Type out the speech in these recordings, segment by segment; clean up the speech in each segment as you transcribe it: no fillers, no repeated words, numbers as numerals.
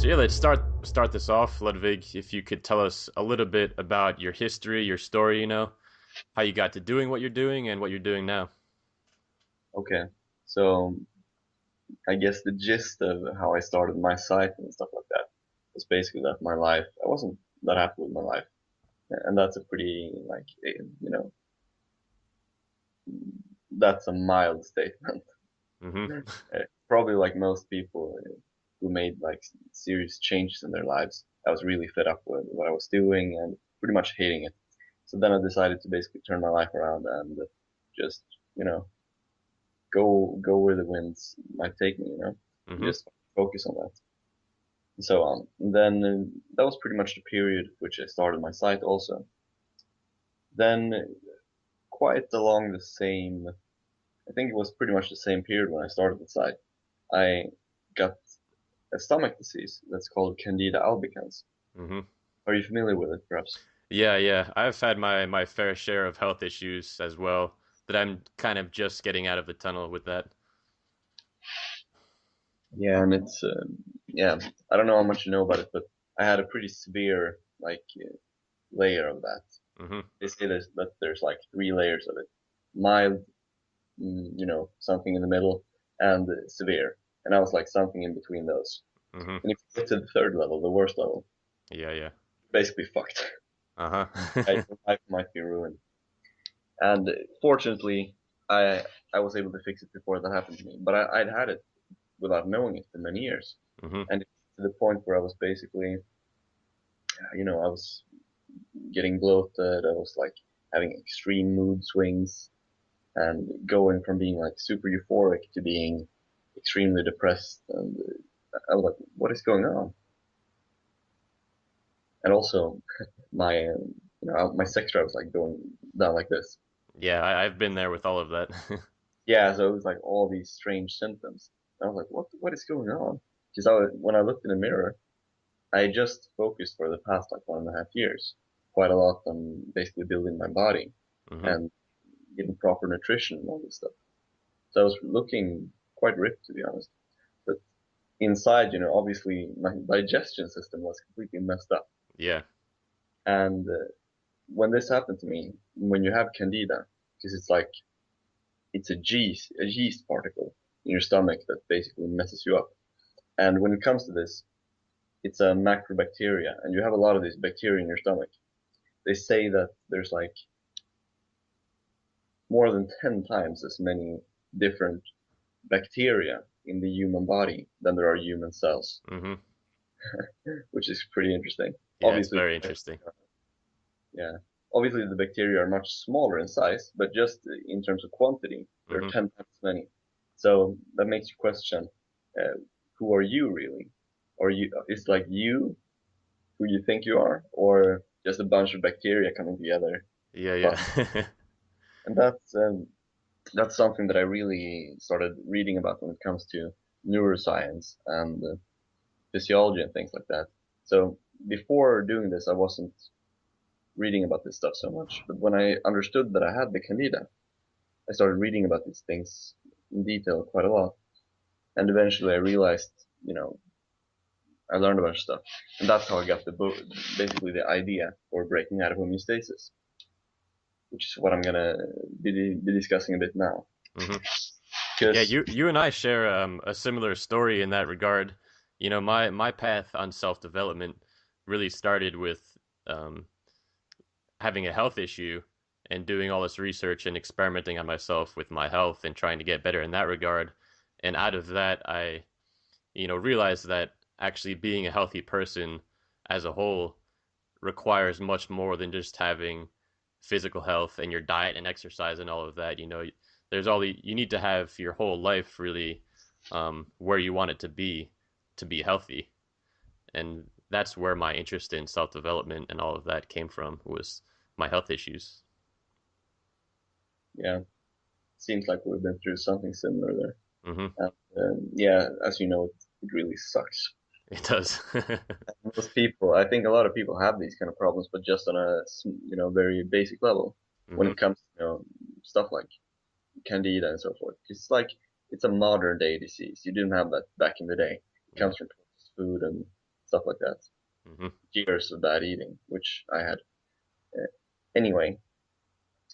So yeah, let's start this off, Ludvig. If you could tell us a little bit about your history, your story, how you got to doing what you're doing and what you're doing now. Okay, so I guess the gist of how I started my site and stuff like that was basically that my life, I wasn't that happy with my life. And that's a pretty, that's a mild statement. Mm-hmm. Probably like most people who made like serious changes in their lives, I was really fed up with what I was doing and pretty much hating it. So then I decided to basically turn my life around and just, you know, go where the winds might take me, and Mm-hmm. just focus on that. And so on. And then that was pretty much the period which I started my site also. Then quite along the same, I think it was pretty much the same period when I started the site, I got a stomach disease that's called Candida albicans. Mm-hmm. Are you familiar with it, perhaps? Yeah, yeah. I've had my fair share of health issues as well, that I'm kind of just getting out of the tunnel with that. Yeah, and yeah, I don't know how much you know about it, but I had a pretty severe, layer of that. Mm-hmm. They say that there's like three layers of it. Mild, something in the middle, and severe. And I was like something in between those. Mm-hmm. And if you get to the third level, the worst level, Yeah, yeah. basically fucked. Uh-huh. Your life might be ruined. And fortunately, I I was able to fix it before that happened to me. But I'd had it without knowing it for many years, Mm-hmm. and it's to the point where I was basically, I was getting bloated. I was like having extreme mood swings and going from being like super euphoric to being extremely depressed. And I was like, what is going on? And also my sex drive was like going down like this. Yeah, I've been there with all of that. Yeah, so it was like all these strange symptoms. And I was like, what is going on? Because when I looked in the mirror, I just focused for the past like 1.5 years quite a lot on basically building my body Mm-hmm. and getting proper nutrition and all this stuff. So I was looking quite ripped, to be honest. But inside, obviously my digestion system was completely messed up. Yeah. And when this happened to me, when you have candida, because it's a yeast particle in your stomach that basically messes you up. And when it comes to this, it's a macrobacteria, and you have a lot of these bacteria in your stomach. They say that there's like more than 10 times as many different bacteria in the human body than there are human cells, Mm-hmm. which is pretty interesting. Yeah, it's Obviously, very interesting. yeah, obviously the bacteria are much smaller in size, but just in terms of quantity, there are Mm-hmm. 10 times as many. So that makes you question, uh, who are you really? Or it's like you who you think you are, or just a bunch of bacteria coming together. Yeah, But yeah. and that's something that I really started reading about when it comes to neuroscience and physiology and things like that. So before doing this, I wasn't reading about this stuff so much. But when I understood that I had the candida, I started reading about these things in detail quite a lot. And eventually I realized, you know, I learned a bunch of stuff. And that's how I got the book, basically the idea for breaking out of homeostasis, which is what I'm going to be discussing a bit now. Mm-hmm. Yeah, Because, you and I share a similar story in that regard. My path on self-development really started with um, having a health issue and doing all this research and experimenting on myself with my health and trying to get better in that regard. And out of that, I, realized that actually being a healthy person as a whole requires much more than just having physical health and your diet and exercise and all of that. There's all you need to have your whole life really where you want it to be healthy. And that's where my interest in self development and all of that came from, was my health issues. yeah, seems like we've been through something similar there. Hmm. And yeah, as you know, it really sucks. It does. Most people, I think a lot of people have these kind of problems, but just on a very basic level when Hmm. it comes to stuff like candida and so forth. It's it's a modern day disease. You didn't have that back in the day. It Yeah. comes from processed food and stuff like that. Hmm. Years of bad eating, which I had. Uh, anyway,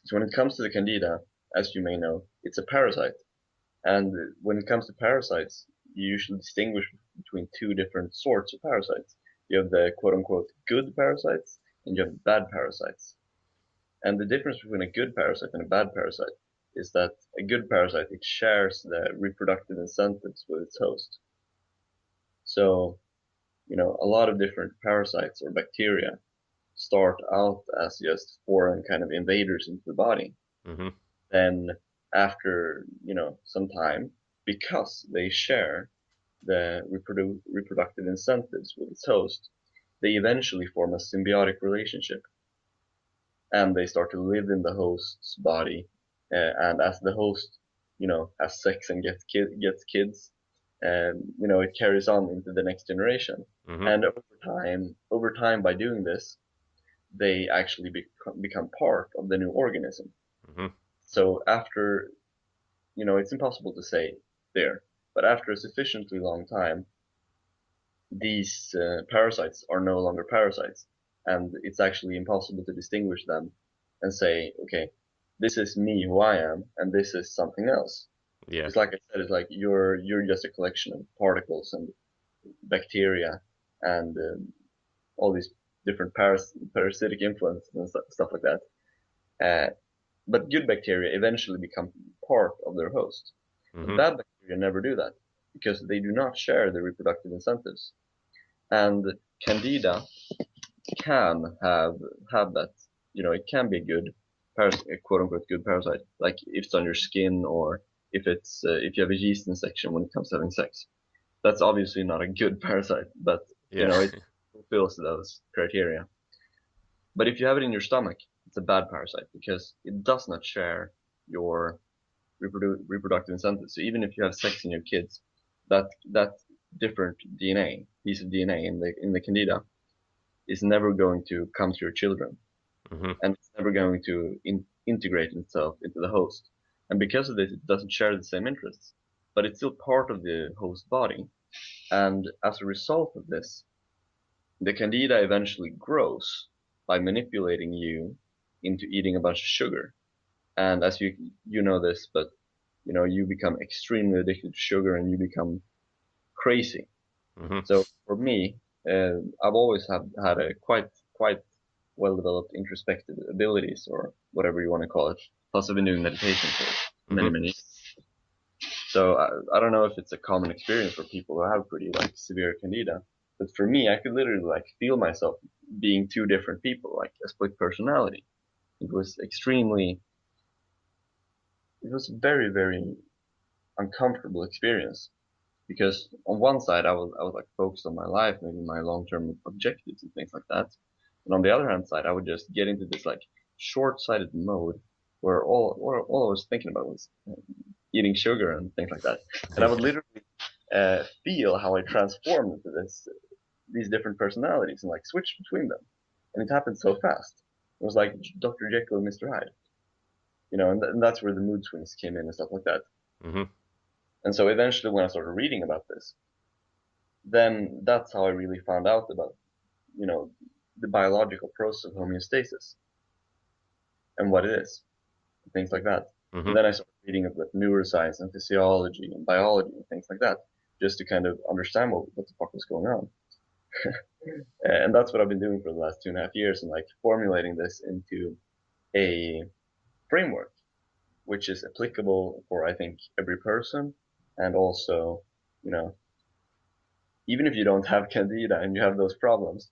so when it comes to the candida, as you may know, it's a parasite. And when it comes to parasites, you usually distinguish between two different sorts of parasites. You have the quote unquote good parasites and you have bad parasites. And the difference between a good parasite and a bad parasite is that a good parasite, it shares the reproductive incentives with its host. So, a lot of different parasites or bacteria start out as just foreign kind of invaders into the body. Hmm. Then after, some time, because they share the reproductive incentives with its host, they eventually form a symbiotic relationship and they start to live in the host's body. And as the host, has sex and gets kids, and it carries on into the next generation. Hmm. And over time, by doing this, they actually become part of the new organism. Hmm. So after, it's impossible to say there, but after a sufficiently long time, these parasites are no longer parasites, and it's actually impossible to distinguish them and say, okay, this is me who I am, and this is something else. Yeah. Because, like I said, it's like you're just a collection of particles and bacteria and all these different parasitic influences and stuff like that. Uh, but good bacteria eventually become part of their host. But Hmm. bad bacteria never do that because they do not share the reproductive incentives. And candida can have that. It can be a good quote unquote good parasite, like if it's on your skin or if you have a yeast infection when it comes to having sex. That's obviously not a good parasite, but Yeah. it fulfills those criteria. But if you have it in your stomach, it's a bad parasite because it does not share your reproductive incentives. So even if you have sex in your kids, that different DNA piece of DNA in the candida is never going to come to your children, Hmm. and it's never going to integrate itself into the host. And because of this, it doesn't share the same interests, but it's still part of the host body. And as a result of this, the candida eventually grows by manipulating you into eating a bunch of sugar. And as you know this, but you become extremely addicted to sugar and you become crazy. Hmm. So for me, I've always had a quite well developed introspective abilities or whatever you want to call it. Plus, I've been doing meditation for Hmm. many years. So I don't know if it's a common experience for people who have pretty like severe candida, but for me, I could literally like feel myself being two different people, like a split personality. It was it was a very uncomfortable experience because on one side I was like focused on my life, maybe my long-term objectives and things like that, and on the other hand side I would just get into this like short-sighted mode where all I was thinking about was eating sugar and things like that, and I would Yeah. literally feel how I transformed into these different personalities and like switch between them, and it happened so fast. It was like Dr. Jekyll and Mr. Hyde, and that's where the mood swings came in and stuff like that. Hmm. And so eventually, when I started reading about this, then that's how I really found out about, you know, the biological process of homeostasis and what it is, and things like that. And Hmm. then I started reading about neuroscience and physiology and biology and things like that, just to kind of understand what the fuck was going on. And that's what I've been doing for the last 2.5 years, and like formulating this into a framework, which is applicable for I think every person, and also, you know, even if you don't have candida and you have those problems,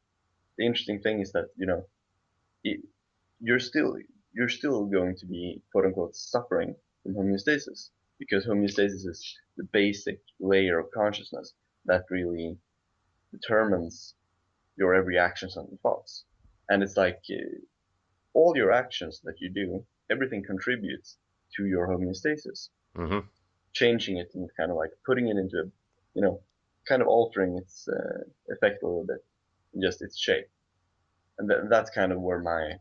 the interesting thing is that it, you're still you're still going to be quote unquote suffering from homeostasis because homeostasis is the basic layer of consciousness that really determines your every actions and thoughts. And it's like all your actions that you do, everything contributes to your homeostasis, Hmm. changing it and kind of like putting it into, you know, kind of altering its effect a little bit, just its shape. And that's kind of where my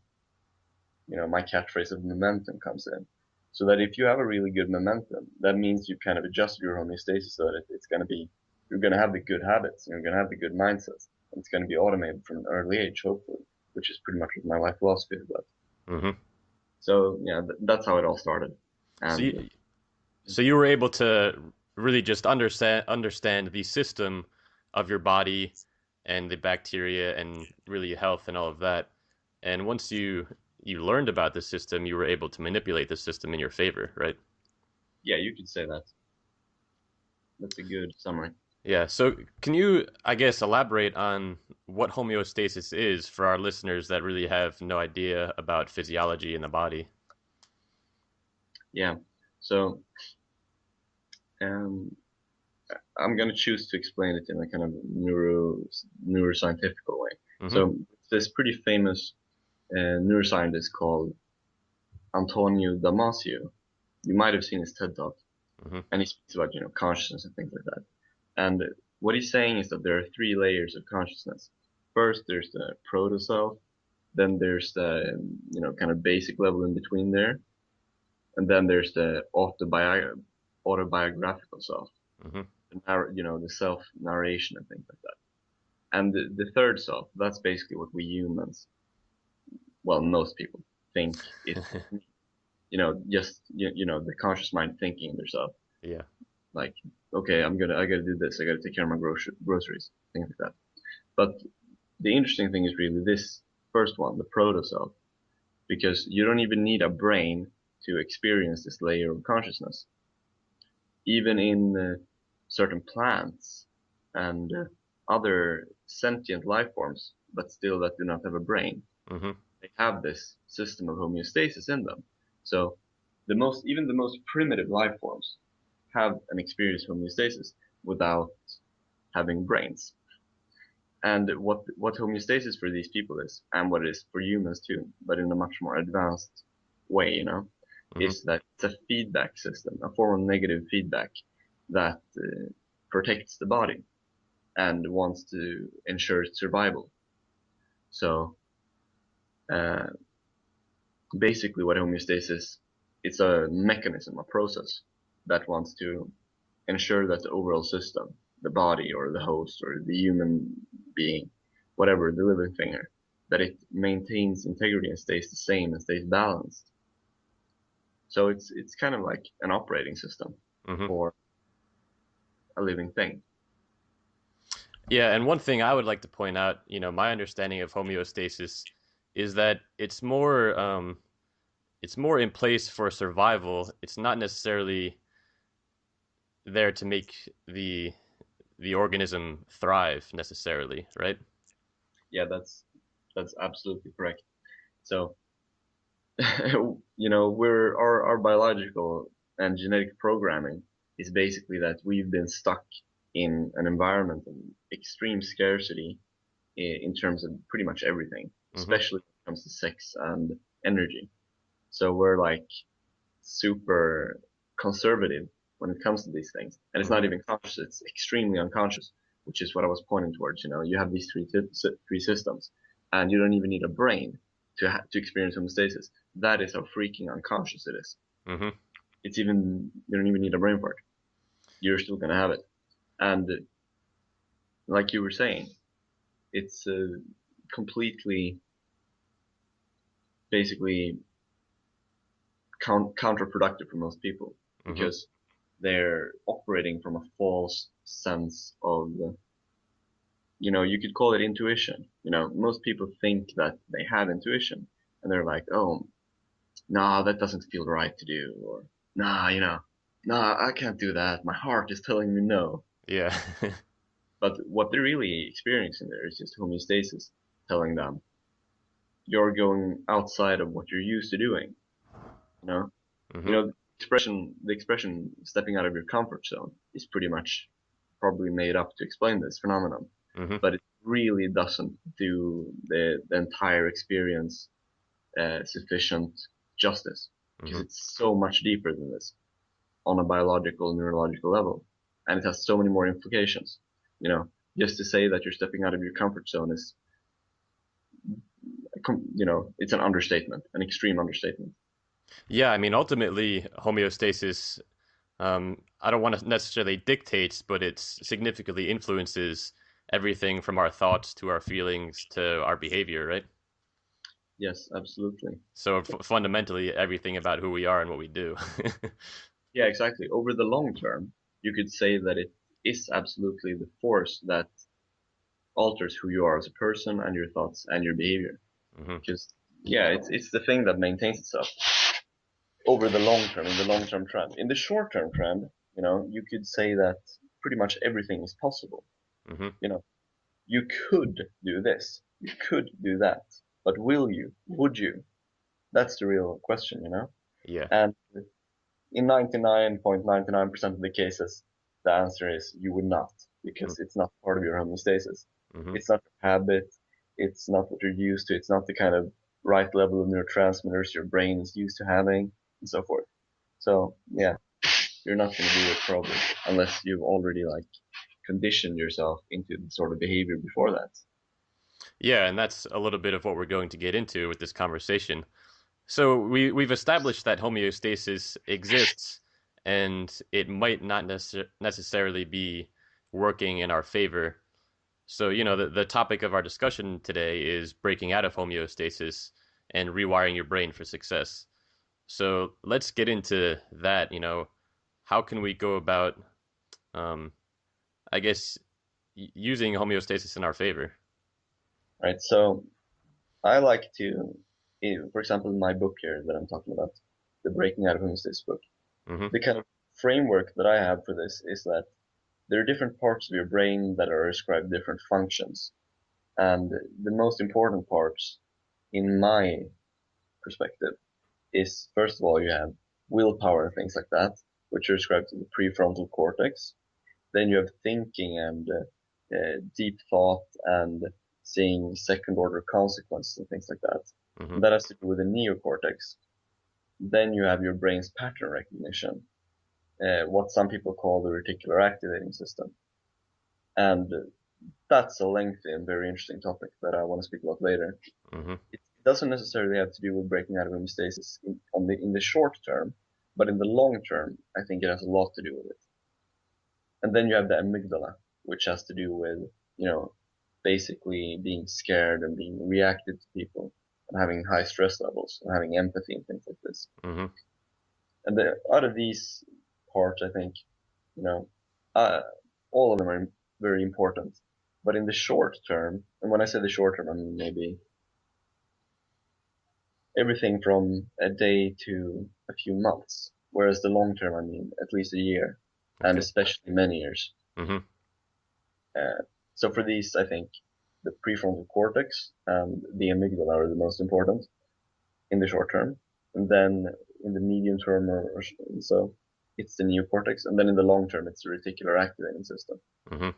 catchphrase of momentum comes in. So that if you have a really good momentum, that means you kind of adjust your homeostasis so that it's going to be, you're going to have the good habits, and you're going to have the good mindsets, it's going to be automated from an early age, hopefully, which is pretty much what my life philosophy is about. Hmm. So yeah, that's how it all started. So And you were able to really just understand the system of your body and the bacteria and really health and all of that. And once you learned about the system, you were able to manipulate the system in your favor, right? yeah, you could say that. That's a good summary. Yeah. So can you, I guess, elaborate on what homeostasis is for our listeners that really have no idea about physiology in the body? Yeah. So um, I'm going to choose to explain it in a kind of neuroscientific way. Mm-hmm. So this pretty famous neuroscientist called Antonio Damasio. You might have seen his TED Talk, Mm-hmm. and he speaks about consciousness and things like that. And what he's saying is that there are three layers of consciousness. First, there's the proto self. Then there's the kind of basic level in between there, and then there's the autobiographical self, Mm-hmm. the self narration and things like that. And the third self, that's basically what we humans, well, most people think is, just the conscious mind thinking theirself, Yeah. like, okay, I gotta do this, I gotta take care of my groceries, things like that. But the interesting thing is really this first one, the proto self, because you don't even need a brain to experience this layer of consciousness. Even in certain plants and other sentient life forms, but still that do not have a brain, Mm-hmm. they have this system of homeostasis in them. So even the most primitive life forms have an experience of homeostasis without having brains. And what homeostasis for these people is, and what it is for humans too, but in a much more advanced way, Mm-hmm. is that it's a feedback system, a form of negative feedback that protects the body and wants to ensure its survival. So uh, basically, what homeostasis, it's a mechanism, a process that wants to ensure that the overall system, the body or the host or the human being, whatever, the living thing, that it maintains integrity and stays the same and stays balanced. So it's kind of like an operating system Mm-hmm. for a living thing. Yeah, and one thing I would like to point out, my understanding of homeostasis is that it's more in place for survival. It's not necessarily there to make the organism thrive necessarily, right? Yeah, that's absolutely correct. So we're our biological and genetic programming is basically that we've been stuck in an environment of extreme scarcity in terms of pretty much everything, Mm-hmm. especially when it comes to sex and energy. So we're like super conservative when it comes to these things, and it's Mm-hmm. not even conscious; it's extremely unconscious, which is what I was pointing towards. You have these three systems, and you don't even need a brain to experience homeostasis. That is how freaking unconscious it is. Mm-hmm. It's even you don't even need a brain for it. You're still gonna have it, and like you were saying, it's completely basically counterproductive for most people Mm-hmm. because they're operating from a false sense of, you could call it intuition. Most people think that they have intuition and they're like, oh, nah, that doesn't feel right to do, or nah, nah, I can't do that. My heart is telling me no. Yeah. But what they're really experiencing there is just homeostasis telling them you're going outside of what you're used to doing. You know, Mm-hmm. the expression stepping out of your comfort zone is pretty much probably made up to explain this phenomenon, Mm-hmm. but it really doesn't do the entire experience sufficient justice because Mm-hmm. it's so much deeper than this on a biological, neurological level, and it has so many more implications. You know, just to say that you're stepping out of your comfort zone is, it's an understatement, an extreme understatement. Yeah, I mean, ultimately, homeostasis, I don't want to necessarily dictates, but it significantly influences everything from our thoughts to our feelings to our behavior, right? Yes, absolutely. So fundamentally, everything about who we are and what we do. Yeah, exactly. Over the long term, you could say that it is absolutely the force that alters who you are as a person and your thoughts and your behavior. Hmm. Because yeah, it's the thing that maintains itself over the long term, in the long term trend. In the short term trend, you could say that pretty much everything is possible. Hmm. You know, you could do this, you could do that, but will you? Would you? That's the real question. Yeah. And in 99.99% of the cases, the answer is you would not, because it's not part of your homeostasis. Mm-hmm. It's not a habit. It's not what you're used to. It's not the kind of right level of neurotransmitters your brain is used to having, and so forth. So yeah, you're not going to do it probably unless you've already like conditioned yourself into the sort of behavior before that. Yeah, and that's a little bit of what we're going to get into with this conversation. So we've established that homeostasis exists, and it might not necessarily be working in our favor. So the topic of our discussion today is breaking out of homeostasis and rewiring your brain for success. So let's get into that. How can we go about, um, I guess, using homeostasis in our favor? Right. So I like to, for example, in my book here that I'm talking about, the Breaking Out of Homeostasis book, Hmm. the kind of framework that I have for this is that there are different parts of your brain that are ascribed different functions. And the most important parts, in my perspective, is first of all, you have willpower and things like that, which are ascribed to the prefrontal cortex. Then you have thinking and deep thought and seeing second order consequences and things like that. Hmm. And that has to do with the neocortex. Then you have your brain's pattern recognition, what some people call the reticular activating system. And that's a lengthy and very interesting topic that I want to speak about later. Hmm. It doesn't necessarily have to do with breaking out of homeostasis in the short term, but in the long term, I think it has a lot to do with it. And then you have the amygdala, which has to do with, you know, basically being scared and being reactive to people and having high stress levels and having empathy and things like this. Hmm. And out of these parts, I think, you know, uh, all of them are very important. But in the short term, and when I say the short term, I mean maybe everything from a day to a few months. Whereas the long term, I mean at least a year, and Okay. especially many years. Hmm. Uh, so for these, I think the prefrontal cortex and the amygdala are the most important in the short term. And then in the medium term or so, it's the neocortex. And then in the long term, it's the reticular activating system. Hmm.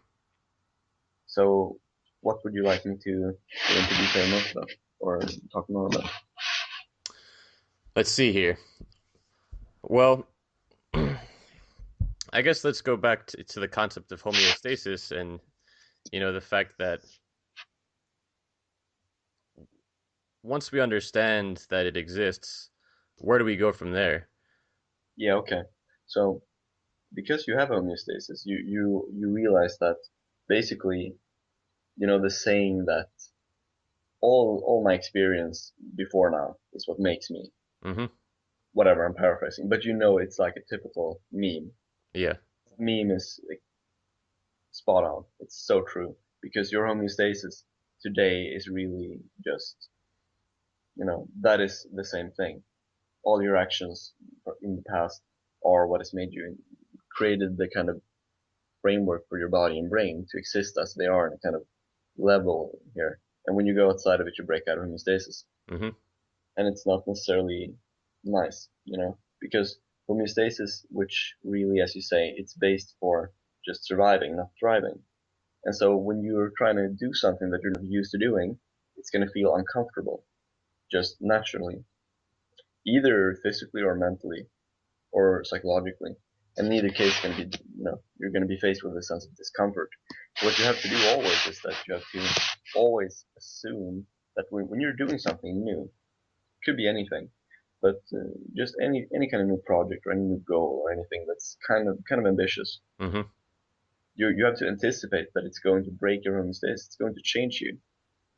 So what would you like me to go into detail more about or talk more about? Let's see here. Well, I guess let's go back to the concept of homeostasis and the fact that once we understand that it exists, where do we go from there? Yeah, okay. So because you have homeostasis, you realize that basically, the saying that all my experience before now is what makes me. Hmm. Whatever, I'm paraphrasing, but it's like a typical meme. Yeah. Meme is like, spot on. It's so true because your homeostasis today is really just, that is the same thing. All your actions in the past are what has made you created the kind of framework for your body and brain to exist as they are in a kind of level here. And when you go outside of it, you break out of homeostasis. Hmm. And it's not necessarily nice, because homeostasis, which really, as you say, it's based for just surviving, not thriving. And so when you're trying to do something that you're not used to doing, it's going to feel uncomfortable, just naturally, either physically or mentally or psychologically. And in either case, you're going to be faced with a sense of discomfort. What you have to do always is that you have to always assume that when you're doing something new, could be anything, but just any kind of new project or any new goal or anything that's kind of ambitious. Hmm. You have to anticipate that it's going to break your homeostasis. It's going to change you.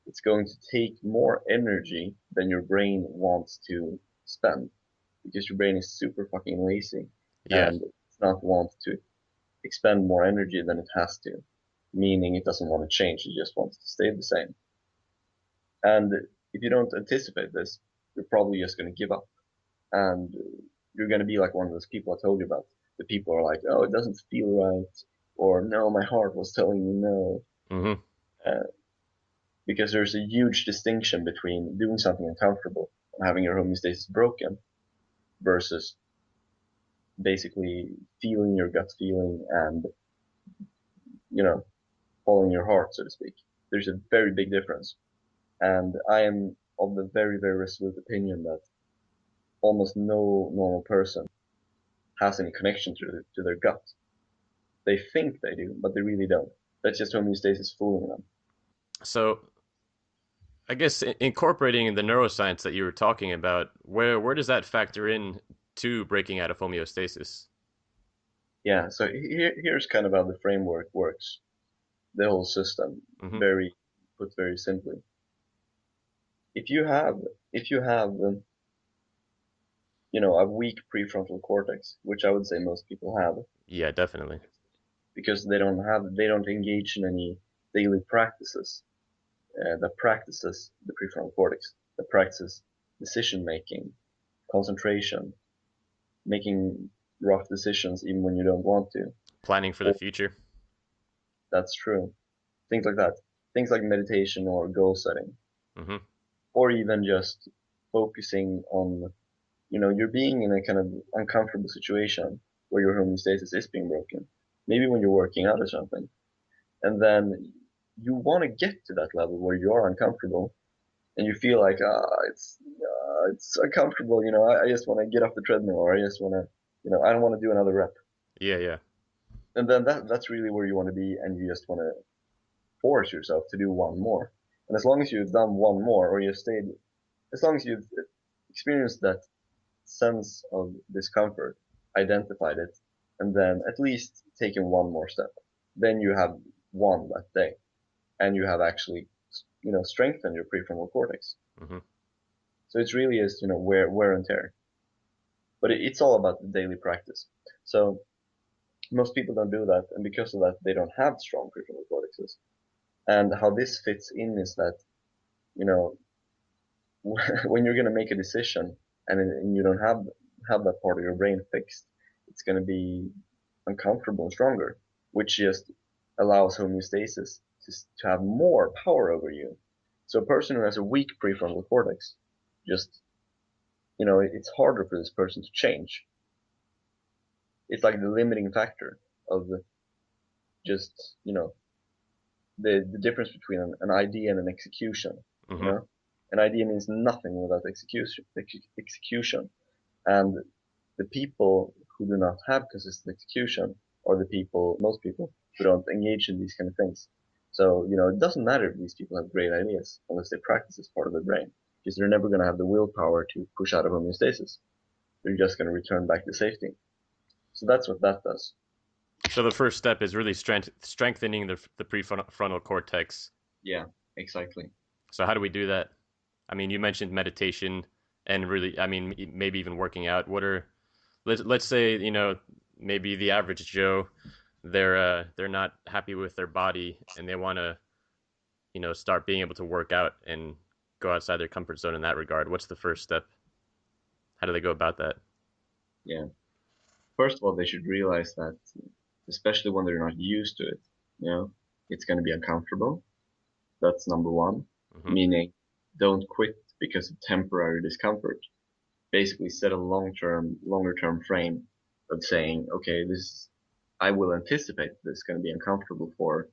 It's going to take more energy than your brain wants to spend because your brain is super fucking lazy Yeah. and it's not want to expend more energy than it has to, meaning it doesn't want to change. It just wants to stay the same. And if you don't anticipate this, you're probably just going to give up and you're going to be like one of those people I told you about. The people are like, oh, it doesn't feel right, or no, my heart was telling me no. Mm-hmm. Uh, because there's a huge distinction between doing something uncomfortable and having your homeostasis broken versus basically feeling your gut feeling and, you know, following your heart, so to speak. There's a very big difference. And I am of the very, very resolute opinion that almost no normal person has any connection to their gut. They think they do, but they really don't. That's just homeostasis fooling them. So I guess incorporating the neuroscience that you were talking about, where does that factor in to breaking out of homeostasis? Yeah, so here's kind of how the framework works. The whole system, Mm-hmm. very put very simply. If you have if you have a weak prefrontal cortex, which I would say most people have, Yeah, definitely. because they don't engage in any daily practices that practices the prefrontal cortex, that practices decision making, concentration, making rough decisions even when you don't want to. Planning for the Or future. that's true. Things like that. Things like meditation or goal setting, Mm-hmm. or even just focusing on, you're being in a kind of uncomfortable situation where your homeostasis is being broken. Maybe when you're working out or something. And then you want to get to that level where you are uncomfortable and you feel like, it's uncomfortable. I just want to get off the treadmill, or I just want to, I don't want to do another rep. Yeah, yeah. And then that's really where you want to be, and you just want to force yourself to do one more. And as long as you've done one more, or you've stayed, as long as you've experienced that sense of discomfort, identified it, and then at least taken one more step, then you have won that day, and you have actually, strengthened your prefrontal cortex. Mm-hmm. So it really is, wear and tear. But it's all about the daily practice. So most people don't do that, and because of that, they don't have strong prefrontal cortexes. And how this fits in is that, you know, when you're going to make a decision and you don't have that part of your brain fixed, it's going to be uncomfortable and stronger, which just allows homeostasis to have more power over you. So a person who has a weak prefrontal cortex, just, it's harder for this person to change. It's like the limiting factor of just, the difference between an idea and an execution. You Mm-hmm. know, an idea means nothing without execution. And the people who do not have consistent execution are most people who don't engage in these kind of things. So, it doesn't matter if these people have great ideas unless they practice this part of their brain, because they're never going to have the willpower to push out of homeostasis. They're just going to return back to safety. So that's what that does. So the first step is really strengthening the prefrontal cortex. Yeah, exactly. So how do we do that? I mean, you mentioned meditation and really, I mean, maybe even working out. What are let's say maybe the average Joe, they're not happy with their body and they want to start being able to work out and go outside their comfort zone in that regard. What's the first step? How do they go about that? Yeah. First of all, they should realize that, especially when they're not used to it, you know, it's going to be uncomfortable. That's number one. Mm-hmm. Meaning, don't quit because of temporary discomfort. Basically, set a longer term frame of saying, okay, I will anticipate this is going to be uncomfortable for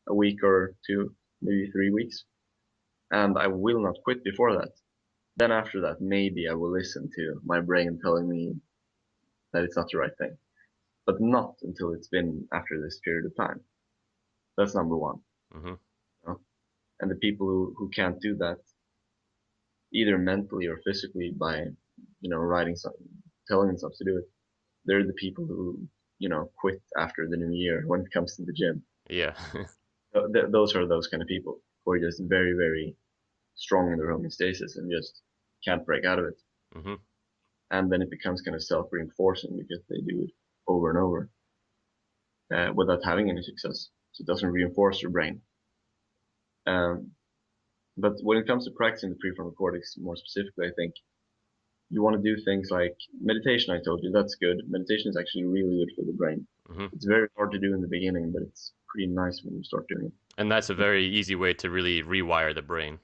a week or two, maybe 3 weeks, and I will not quit before that. Then after that, maybe I will listen to my brain telling me that it's not the right thing, but not until it's been after this period of time. That's number one. Mm-hmm. You know? And the people who can't do that, either mentally or physically, by writing something, telling themselves to do it, they're the people who quit after the new year when it comes to the gym. Yeah. Those are those kind of people who are just very, very strong in their homeostasis and just can't break out of it. Hmm. And then it becomes kind of self-reinforcing because they do it over and over without having any success. So it doesn't reinforce your brain. Um, but when it comes to practicing the prefrontal cortex more specifically, I think you want to do things like meditation. I told you that's good. Meditation is actually really good for the brain. Hmm. It's very hard to do in the beginning, but it's pretty nice when you start doing it. And that's a very easy way to really rewire the brain.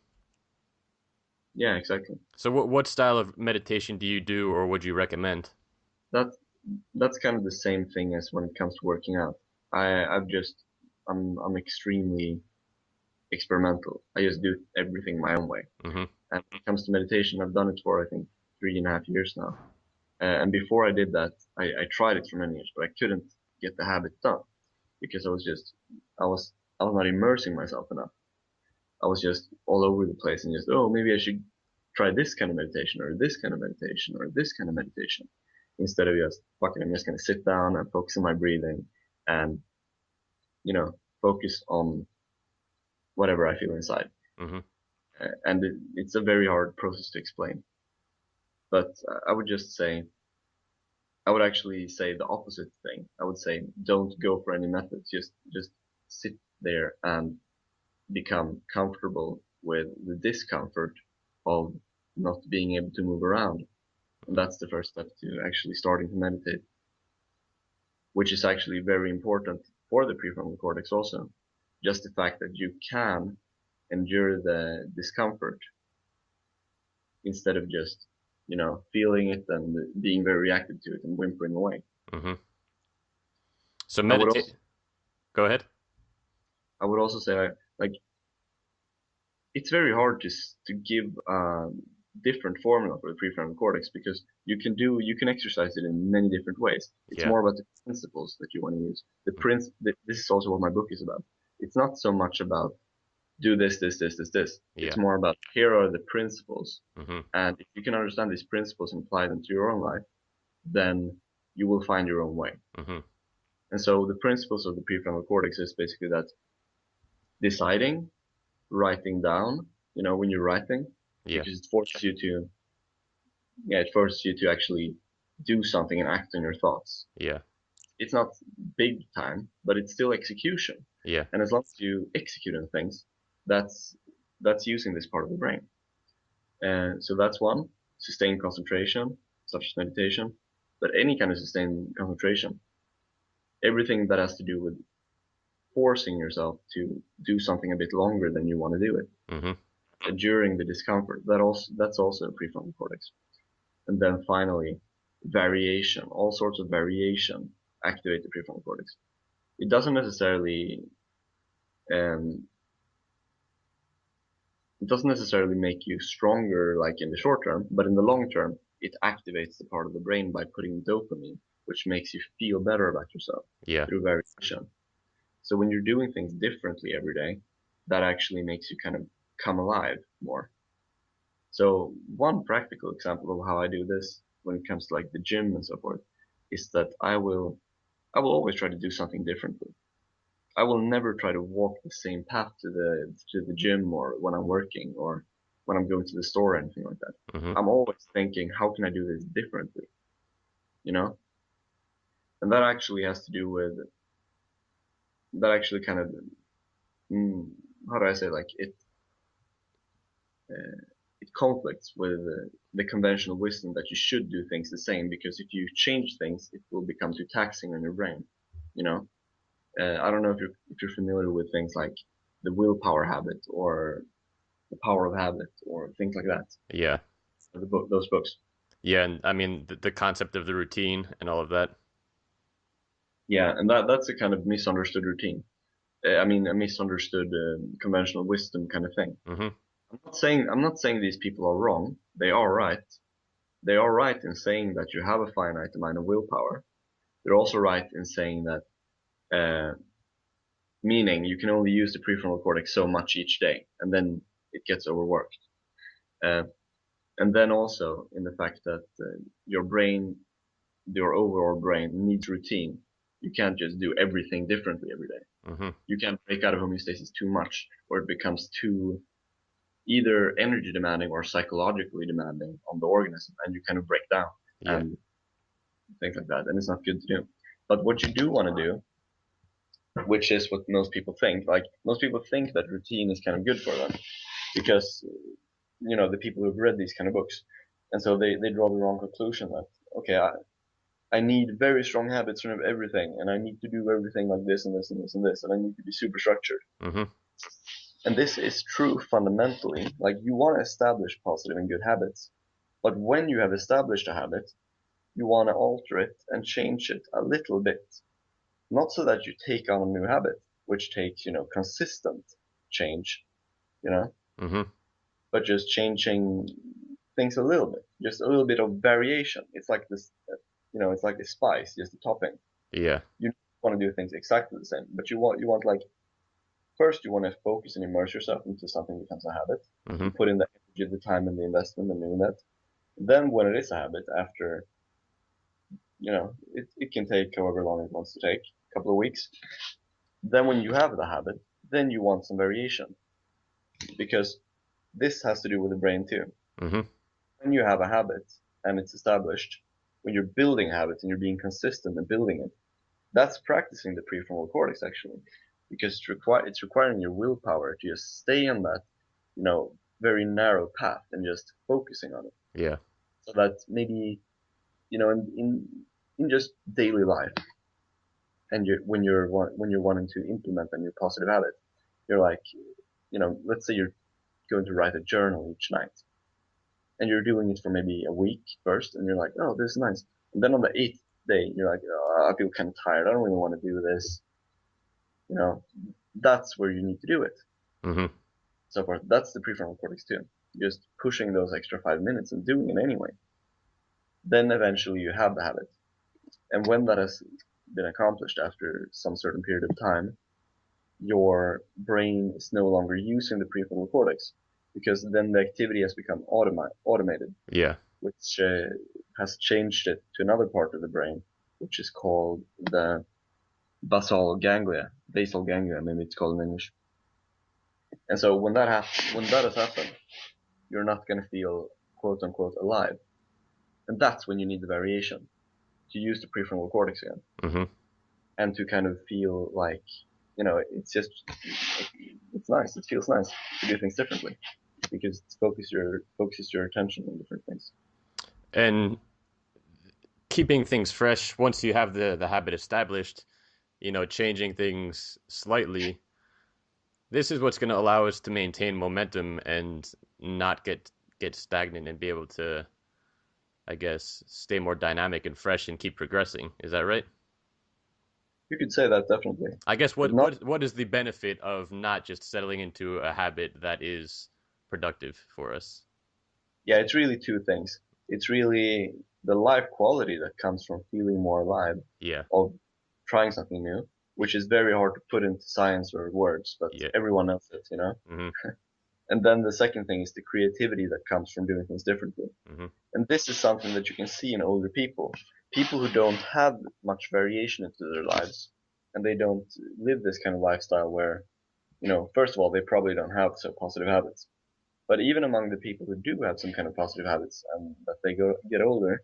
Yeah, exactly. So what style of meditation do you do or would you recommend? That that's kind of the same thing as when it comes to working out. I've just I'm extremely experimental. I just do everything my own way. Hmm. And when it comes to meditation, I've done it for I think 3.5 years now. And before I did that, I tried it for many years, but I couldn't get the habit done because I was I was not immersing myself enough. I was just all over the place and just, oh, maybe I should try this kind of meditation or this kind of meditation or this kind of meditation instead of just fucking, I'm just going to sit down and focus on my breathing and, focus on whatever I feel inside. Hmm. And it's a very hard process to explain. But I would just say, I would actually say the opposite thing. I would say, don't go for any methods. Just sit there and become comfortable with the discomfort of not being able to move around. And that's the first step to actually starting to meditate, which is actually very important for the prefrontal cortex also. Just the fact that you can endure the discomfort instead of just, feeling it and being very reactive to it and whimpering away. Hmm. So I would also, meditate. Go ahead. I would also say like it's very hard to give different formula for the prefrontal cortex because you can exercise it in many different ways. It's Yeah. more about the principles that you want to use. This is also what my book is about. It's not so much about do this, this, this, this, this. It's Yeah. more about here are the principles, Hmm. and if you can understand these principles and apply them to your own life, then you will find your own way. Hmm. And so the principles of the prefrontal cortex is basically that deciding, writing down, when you're writing, Yeah. because it forces you to actually do something and act on your thoughts. Yeah. It's not big time, but it's still execution. Yeah. And as long as you execute on things, that's that's using this part of the brain. And so that's one, sustained concentration, such as meditation, but any kind of sustained concentration, everything that has to do with forcing yourself to do something a bit longer than you want to do it Hmm. during the discomfort. That's also a prefrontal cortex. And then finally, variation, all sorts of variation activate the prefrontal cortex. It doesn't necessarily um, it doesn't necessarily make you stronger like in the short term, but in the long term, it activates the part of the brain by putting dopamine, which makes you feel better about yourself Yeah. through variation. So when you're doing things differently every day, that actually makes you kind of come alive more. So one practical example of how I do this when it comes to like the gym and so forth is that I will always try to do something differently. I will never try to walk the same path to the gym or when I'm working or when I'm going to the store or anything like that. Hmm. I'm always thinking, how can I do this differently? You know? And that actually has to do with that actually kind of mm, how do I say like uh, it conflicts with the conventional wisdom that you should do things the same because if you change things, it will become too taxing on your brain. You know? I don't know if you're familiar with things like the willpower habit or the power of habit or things like that. Yeah. Those books. Yeah. And I mean the concept of the routine and all of that. Yeah, and that's a kind of misunderstood routine. I mean, a misunderstood conventional wisdom kind of thing. Hmm. I'm not saying these people are wrong. They are right. They are right in saying that you have a finite amount of willpower. They're also right in saying that, meaning you can only use the prefrontal cortex so much each day, and then it gets overworked. Uh, and then also in the fact that your brain, your overall brain needs routine. You can't just do everything differently every day. Mm-hmm. You can't break out of homeostasis too much, or it becomes too either energy demanding or psychologically demanding on the organism, and you kind of break down Yeah. and things like that, and it's not good to do. But what you do want to do, which is what most people think, like most people think that routine is kind of good for them because the people who've read these kind of books, and so they draw the wrong conclusion that okay, I need very strong habits from everything, and I need to do everything like this and this and this and this, and I need to be super structured. Mm-hmm. And this is true fundamentally. Like you want to establish positive and good habits, but when you have established a habit, you want to alter it and change it a little bit. Not so that you take on a new habit, which takes, consistent change, you know, Mm-hmm. but just changing things a little bit, just a little bit of variation. It's like this, it's like the spice, just the topping. Yeah. You want to do things exactly the same, but you want like first you want to focus and immerse yourself into something that becomes a habit. Mm-hmm. You put in the energy, the time, and the investment in doing that. Then when it is a habit, after it can take however long it wants to take, a couple of weeks. Then when you have the habit, then you want some variation because this has to do with the brain too. Mm-hmm. When you have a habit and it's established, when you're building habits and you're being consistent in building it, that's practicing the prefrontal cortex actually, because it's requiring your willpower to just stay on that, very narrow path and just focusing on it. Yeah. So that maybe, in just daily life, and when you're wanting to implement a new positive habit, you're like, let's say you're going to write a journal each night, and you're doing it for maybe a week first, and you're like, oh, this is nice. And then on the eighth day, you're like, oh, I feel kind of tired. I don't really want to do this. You know, that's where you need to do it. Mm-hmm. So forth. That's the prefrontal cortex too. Just pushing those extra 5 minutes and doing it anyway. Then eventually you have the habit. And when that has been accomplished after some certain period of time, your brain is no longer using the prefrontal cortex because then the activity has become automated, Yeah. which has changed it to another part of the brain, which is called the basal ganglia, maybe it's called in English. And so when that has happened, you're not going to feel quote unquote alive, and that's when you need the variation to use the prefrontal cortex again, Mm-hmm. and to kind of feel like it's just it's nice. It feels nice to do things differently because it focuses your attention on different things. And keeping things fresh once you have the habit established, changing things slightly. This is what's going to allow us to maintain momentum and not get stagnant and be able to, I guess, stay more dynamic and fresh and keep progressing. Is that right? You could say that definitely, I guess but what not. what is the benefit of not just settling into a habit that is productive for us? Yeah, it's really two things. It's really the life quality that comes from feeling more alive, Yeah. of trying something new, which is very hard to put into science or words, but Yeah. everyone knows it. Mm-hmm. And then the second thing is the creativity that comes from doing things differently. Mm-hmm. And this is something that you can see in older people who don't have much variation into their lives, and they don't live this kind of lifestyle where, first of all, they probably don't have so positive habits. But even among the people who do have some kind of positive habits and that they get older,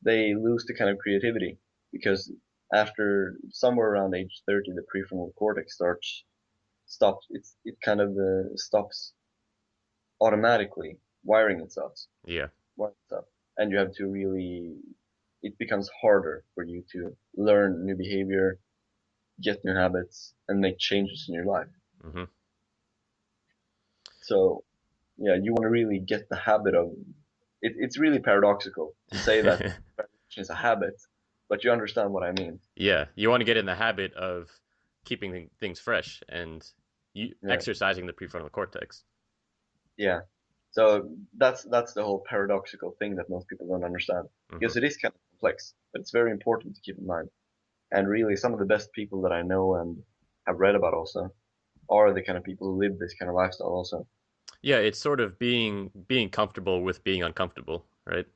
they lose the kind of creativity because after somewhere around age 30, the prefrontal cortex stops. It kind of stops automatically Yeah. wiring itself, and you have to really. It becomes harder for you to learn new behavior, get new habits, and make changes in your life. Mm-hmm. So yeah, you want to really get the habit of it. It's really paradoxical to say that variation is a habit, but you understand what I mean. Yeah, you want to get in the habit of keeping things fresh and Yeah, exercising the prefrontal cortex. yeah. So that's the whole paradoxical thing that most people don't understand Mm-hmm. because it is kind of complex, but it's very important to keep in mind. And really, some of the best people that I know and have read about also are the kind of people who live this kind of lifestyle also. Yeah, it's sort of being comfortable with being uncomfortable, right?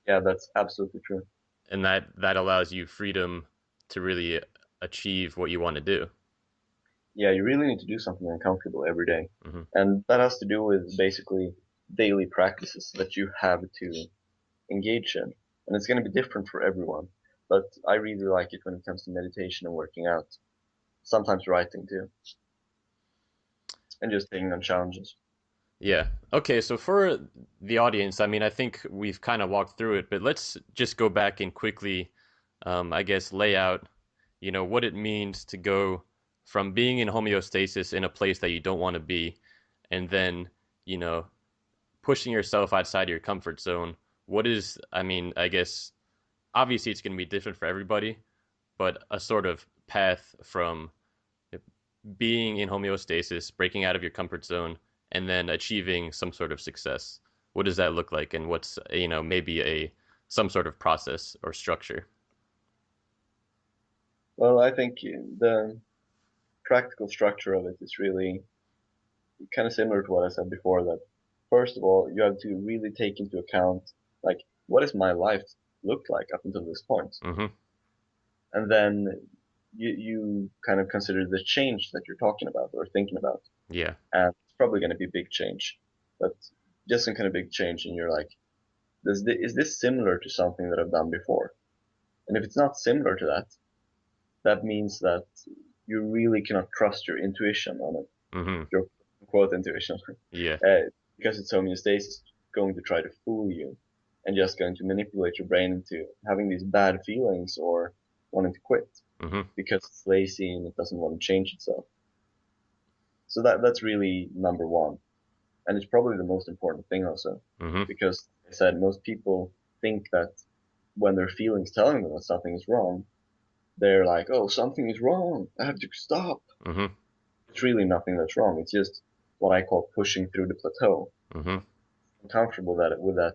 Yeah, that's absolutely true. And that allows you freedom to really achieve what you want to do. Yeah, you really need to do something uncomfortable every day. Hmm. And that has to do with basically daily practices that you have to engage in. And it's going to be different for everyone. But I really like it when it comes to meditation and working out. Sometimes writing too. And just taking on challenges. Yeah. Okay, so for the audience, I mean, I think we've kind of walked through it, but let's just go back and quickly, I guess, lay out, what it means to go from being in homeostasis in a place that you don't want to be, and then, you know, pushing yourself outside your comfort zone. What is, I mean, I guess, obviously it's going to be different for everybody, but a sort of path from being in homeostasis, breaking out of your comfort zone, and then achieving some sort of success. What does that look like, and what's maybe a some sort of process or structure? Well, I think the practical structure of it is really kind of similar to what I said before, that first of all, you have to really take into account, like, what does my life look like up until this point? Mm-hmm. And then you kind of consider the change that you're talking about or thinking about. Yeah. And it's probably going to be a big change, but just some kind of big change. And you're like, is this similar to something that I've done before? And if it's not similar to that, that means that you really cannot trust your intuition on it, Mm-hmm. your quote intuition, Yeah. because it's homeostasis going to try to fool you and just going to manipulate your brain into having these bad feelings or wanting to quit Mm-hmm. because it's lazy and it doesn't want to change itself. So that's really number one, and it's probably the most important thing also, Mm-hmm. because like I said, most people think that when their feelings telling them that something is wrong, they're like, oh, something is wrong, I have to stop. Mm-hmm. It's really nothing that's wrong. It's just what I call pushing through the plateau. Mm-hmm. I'm comfortable with that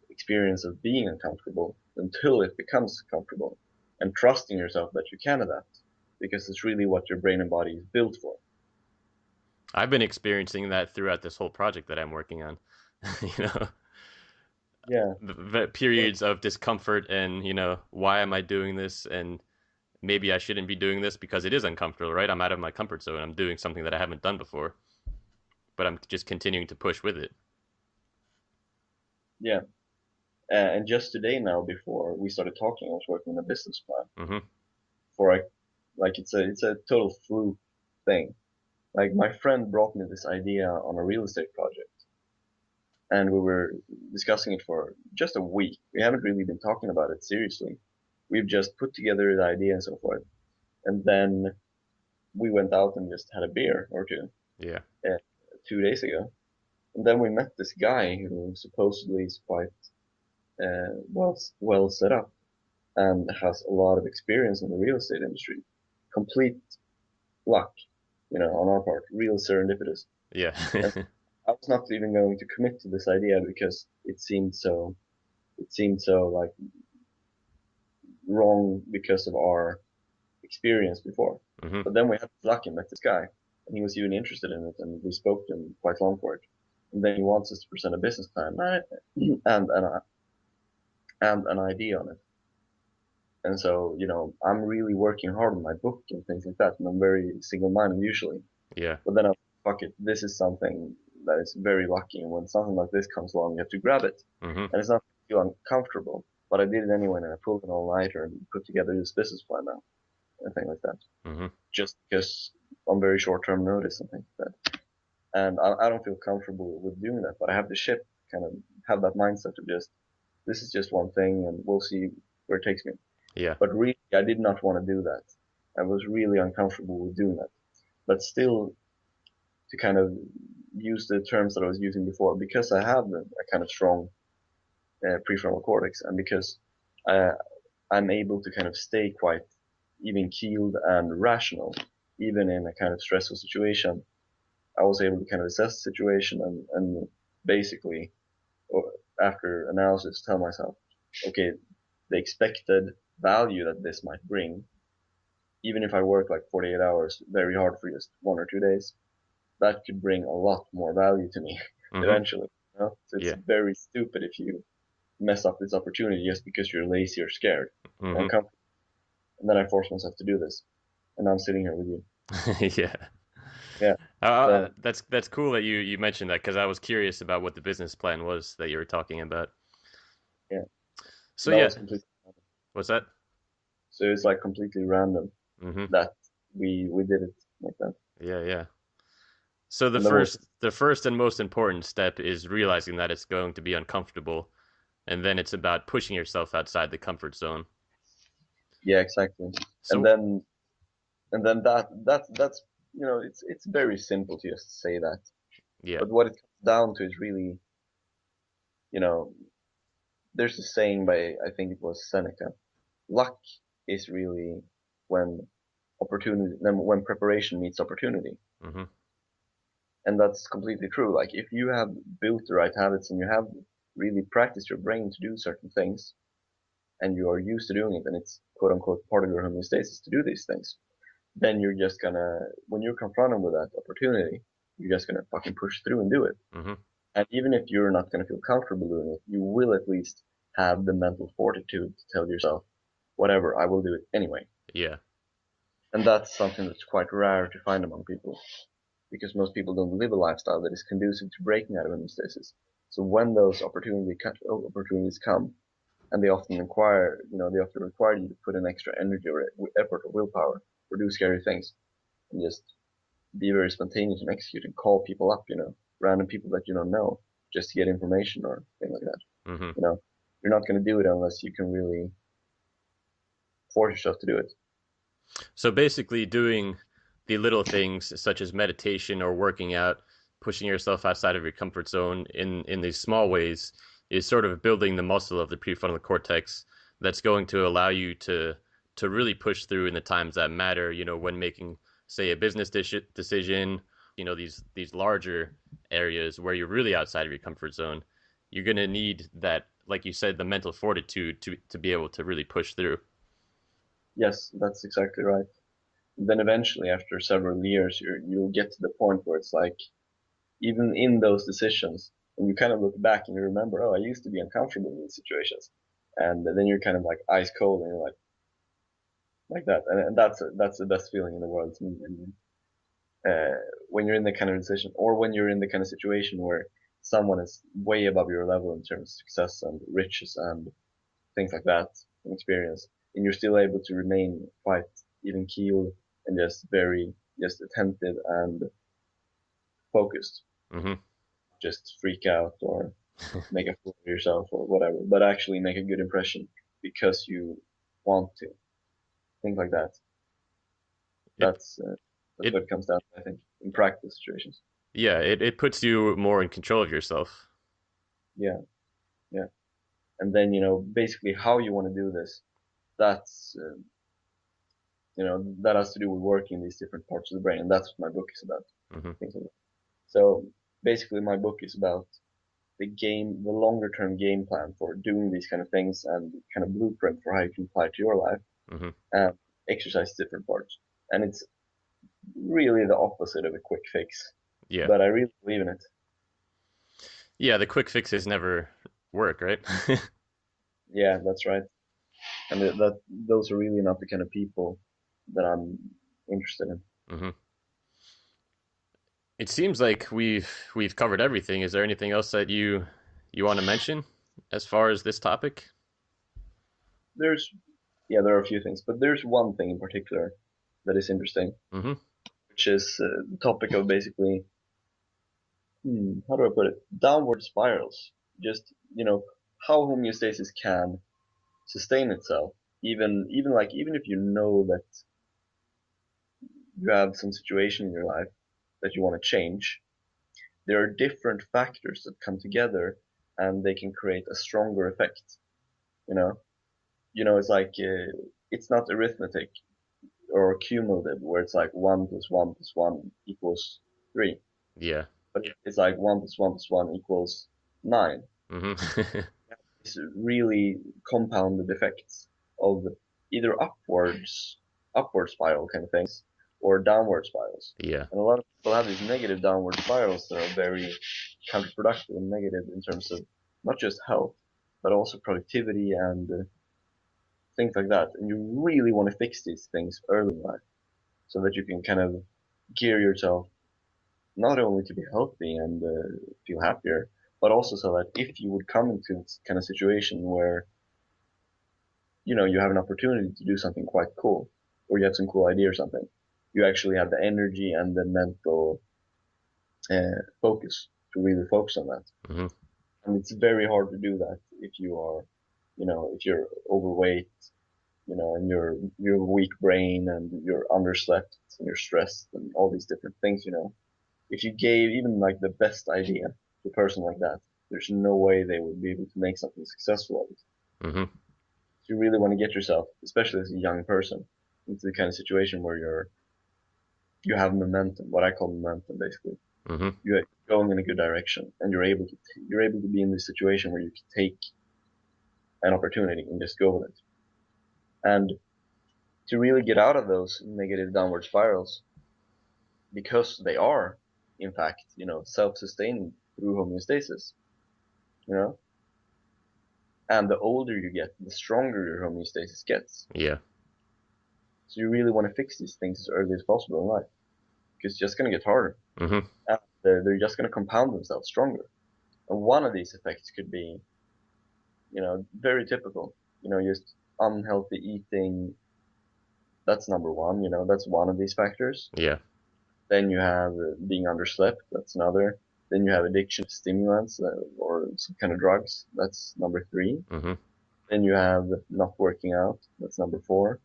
experience of being uncomfortable until it becomes comfortable, and trusting yourself that you can adapt, because it's really what your brain and body is built for. I've been experiencing that throughout this whole project that I'm working on. you know, Yeah, the periods of discomfort and why am I doing this, and maybe I shouldn't be doing this because it is uncomfortable, right? I'm out of my comfort zone. I'm doing something that I haven't done before, but I'm just continuing to push with it. yeah. And just today now, before we started talking, I was working on a business plan Mm-hmm. for like it's a total fluke thing. Like my friend brought me this idea on a real estate project, and we were discussing it for just a week. We haven't really been talking about it seriously. We've just put together the idea and so forth, and then we went out and just had a beer or two Yeah. uh, 2 days ago. And then we met this guy who supposedly is quite well set up and has a lot of experience in the real estate industry. Complete luck, on our part, real serendipitous. Yeah. And I was not even going to commit to this idea because it seemed so like wrong because of our experience before. Mm-hmm. But then we had luck and met this guy, and he was even interested in it, and we spoke to him quite long for it. And then he wants us to present a business plan and an idea on it. And so, I'm really working hard on my book and things like that, and I'm very single-minded usually. Yeah. But then I fuck it, this is something that is very lucky, and when something like this comes along, you have to grab it. Mm-hmm. And it's not feel uncomfortable, but I did it anyway, and I pulled an all-nighter and put together this business plan now, and things like that. Mm-hmm. Just because on very short-term notice and things like that. And I don't feel comfortable with doing that, but I have the ship kind of have that mindset of just, this is just one thing, and we'll see where it takes me. Yeah. But really, I did not want to do that. I was really uncomfortable with doing that. But still, to kind of use the terms that I was using before, because I have a kind of strong prefrontal cortex, and because uh, I'm able to kind of stay quite even keeled and rational, even in a kind of stressful situation. I was able to kind of assess the situation and basically, after analysis, tell myself, okay, the expected value that this might bring, even if I work like 48 hours very hard for just 1 or 2 days, that could bring a lot more value to me Mm-hmm. eventually. So it's Yeah. very stupid if you mess up this opportunity just because you're lazy or scared or Mm-hmm. uncomfortable. and then I forced myself to do this, and I'm sitting here with you. Yeah. Yeah. So That's cool that you mentioned that because I was curious about what the business plan was that you were talking about. yeah, So that yeah, was completely. what's that? So it's like completely random Mm-hmm. that we did it like that, Yeah, yeah. So and then we'll. the first and most important step is realizing that it's going to be uncomfortable, and then it's about pushing yourself outside the comfort zone. Yeah, exactly. And So then that's it's very simple to just say that, yeah. but what it comes down to is really you know there's a saying by I think it was Seneca. Luck is really when when preparation meets opportunity, Mm-hmm. and that's completely true. Like if you have built the right habits and you have really practiced your brain to do certain things, and you are used to doing it, and it's quote unquote part of your homeostasis to do these things, then you're just gonna, when you're confronted with that opportunity, you're just gonna fucking push through and do it. Mm-hmm. And even if you're not gonna feel comfortable doing it, you will at least have the mental fortitude to tell yourself, whatever, I will do it anyway. Yeah. And that's something that's quite rare to find among people, because most people don't live a lifestyle that is conducive to breaking out of homeostasis. So when those opportunities come, and they often require, they often require you to put in extra energy or effort or willpower, or do scary things, and just be very spontaneous and execute and call people up, random people that you don't know, just to get information or thing like that. Mm-hmm. You know, you're not going to do it unless you can really force yourself to do it. So basically, doing the little things such as meditation or working out, pushing yourself outside of your comfort zone in these small ways is sort of building the muscle of the prefrontal cortex that's going to allow you to really push through in the times that matter. You know, when making, say, a business decision. You know, these larger areas where you're really outside of your comfort zone. You're gonna need that, like you said, the mental fortitude to be able to really push through. Yes, that's exactly right. Then eventually, after several years, you'll get to the point where it's like, even in those decisions, and you kind of look back and you remember, oh, I used to be uncomfortable in these situations, and then you're kind of like ice cold, and you're like that, and that's the best feeling in the world to me. And when you're in the kind of decision, or when you're in the kind of situation where someone is way above your level in terms of success and riches and things like that and experience, and you're still able to remain quite even keeled and just attentive and focused, Mm-hmm. just freak out or make a fool of yourself or whatever, but actually make a good impression because you want to. Things like that. It That's uh, that's it what it comes down to, I think, in practice situations. Yeah, it puts you more in control of yourself. Yeah, yeah. And then basically how you want to do this. That's that has to do with working these different parts of the brain, and that's what my book is about. Hmm. Things like that. So basically, my book is about the longer term game plan for doing these kind of things and kind of blueprint for how you can apply it to your life Hmm. and exercise different parts. And it's really the opposite of a quick fix, Yeah, but I really believe in it. yeah. The quick fixes never work, right? Yeah, that's right. And those are really not the kind of people that I'm interested in. Hmm. It seems like we've covered everything. Is there anything else that you want to mention as far as this topic? There's Yeah, there are a few things, but there's one thing in particular that is interesting, Hmm. which is the topic of basically, how do I put it? Downward spirals. Just, how homeostasis can sustain itself, even if you know that you have some situation in your life that you want to change, there are different factors that come together and they can create a stronger effect. You know, it's like it's not arithmetic or cumulative where it's like one plus one plus one equals three, Yeah. but it's like one plus one plus one equals nine. Hmm. It's really compounded effects of either upward spiral kind of things, or downward spirals. Yeah. And a lot of people have these negative downward spirals that are very counterproductive and negative in terms of not just health, but also productivity and things like that. And you really want to fix these things early in life so that you can kind of gear yourself not only to be healthy and feel happier, but also so that if you would come into this kind of situation where you have an opportunity to do something quite cool, or you have some cool idea or something, you actually have the energy and the mental focus to really focus on that. Hmm. And it's very hard to do that if if you're overweight, and you're weak brain and you're underslept and you're stressed and all these different things. If you gave even like the best idea to a person like that, there's no way they would be able to make something successful of it. Hmm. So you really want to get yourself, especially as a young person, into the kind of situation where you have momentum, what I call momentum, basically. Hmm. You're going in a good direction, and you're able to be in this situation where you can take an opportunity and just go with it. And to really get out of those negative downward spirals, because they are, in fact, self-sustaining through homeostasis, you know, and the older you get, the stronger your homeostasis gets. Yeah. So you really want to fix these things as early as possible in life, because it's just going to get harder, Hmm. and they're just going to compound themselves stronger. And one of these effects could be, very typical, just unhealthy eating. That's number one, that's one of these factors. Yeah. Then you have being underslept. That's another. Then you have addiction to stimulants or some kind of drugs. That's number three. Hmm. Then you have not working out. That's number four.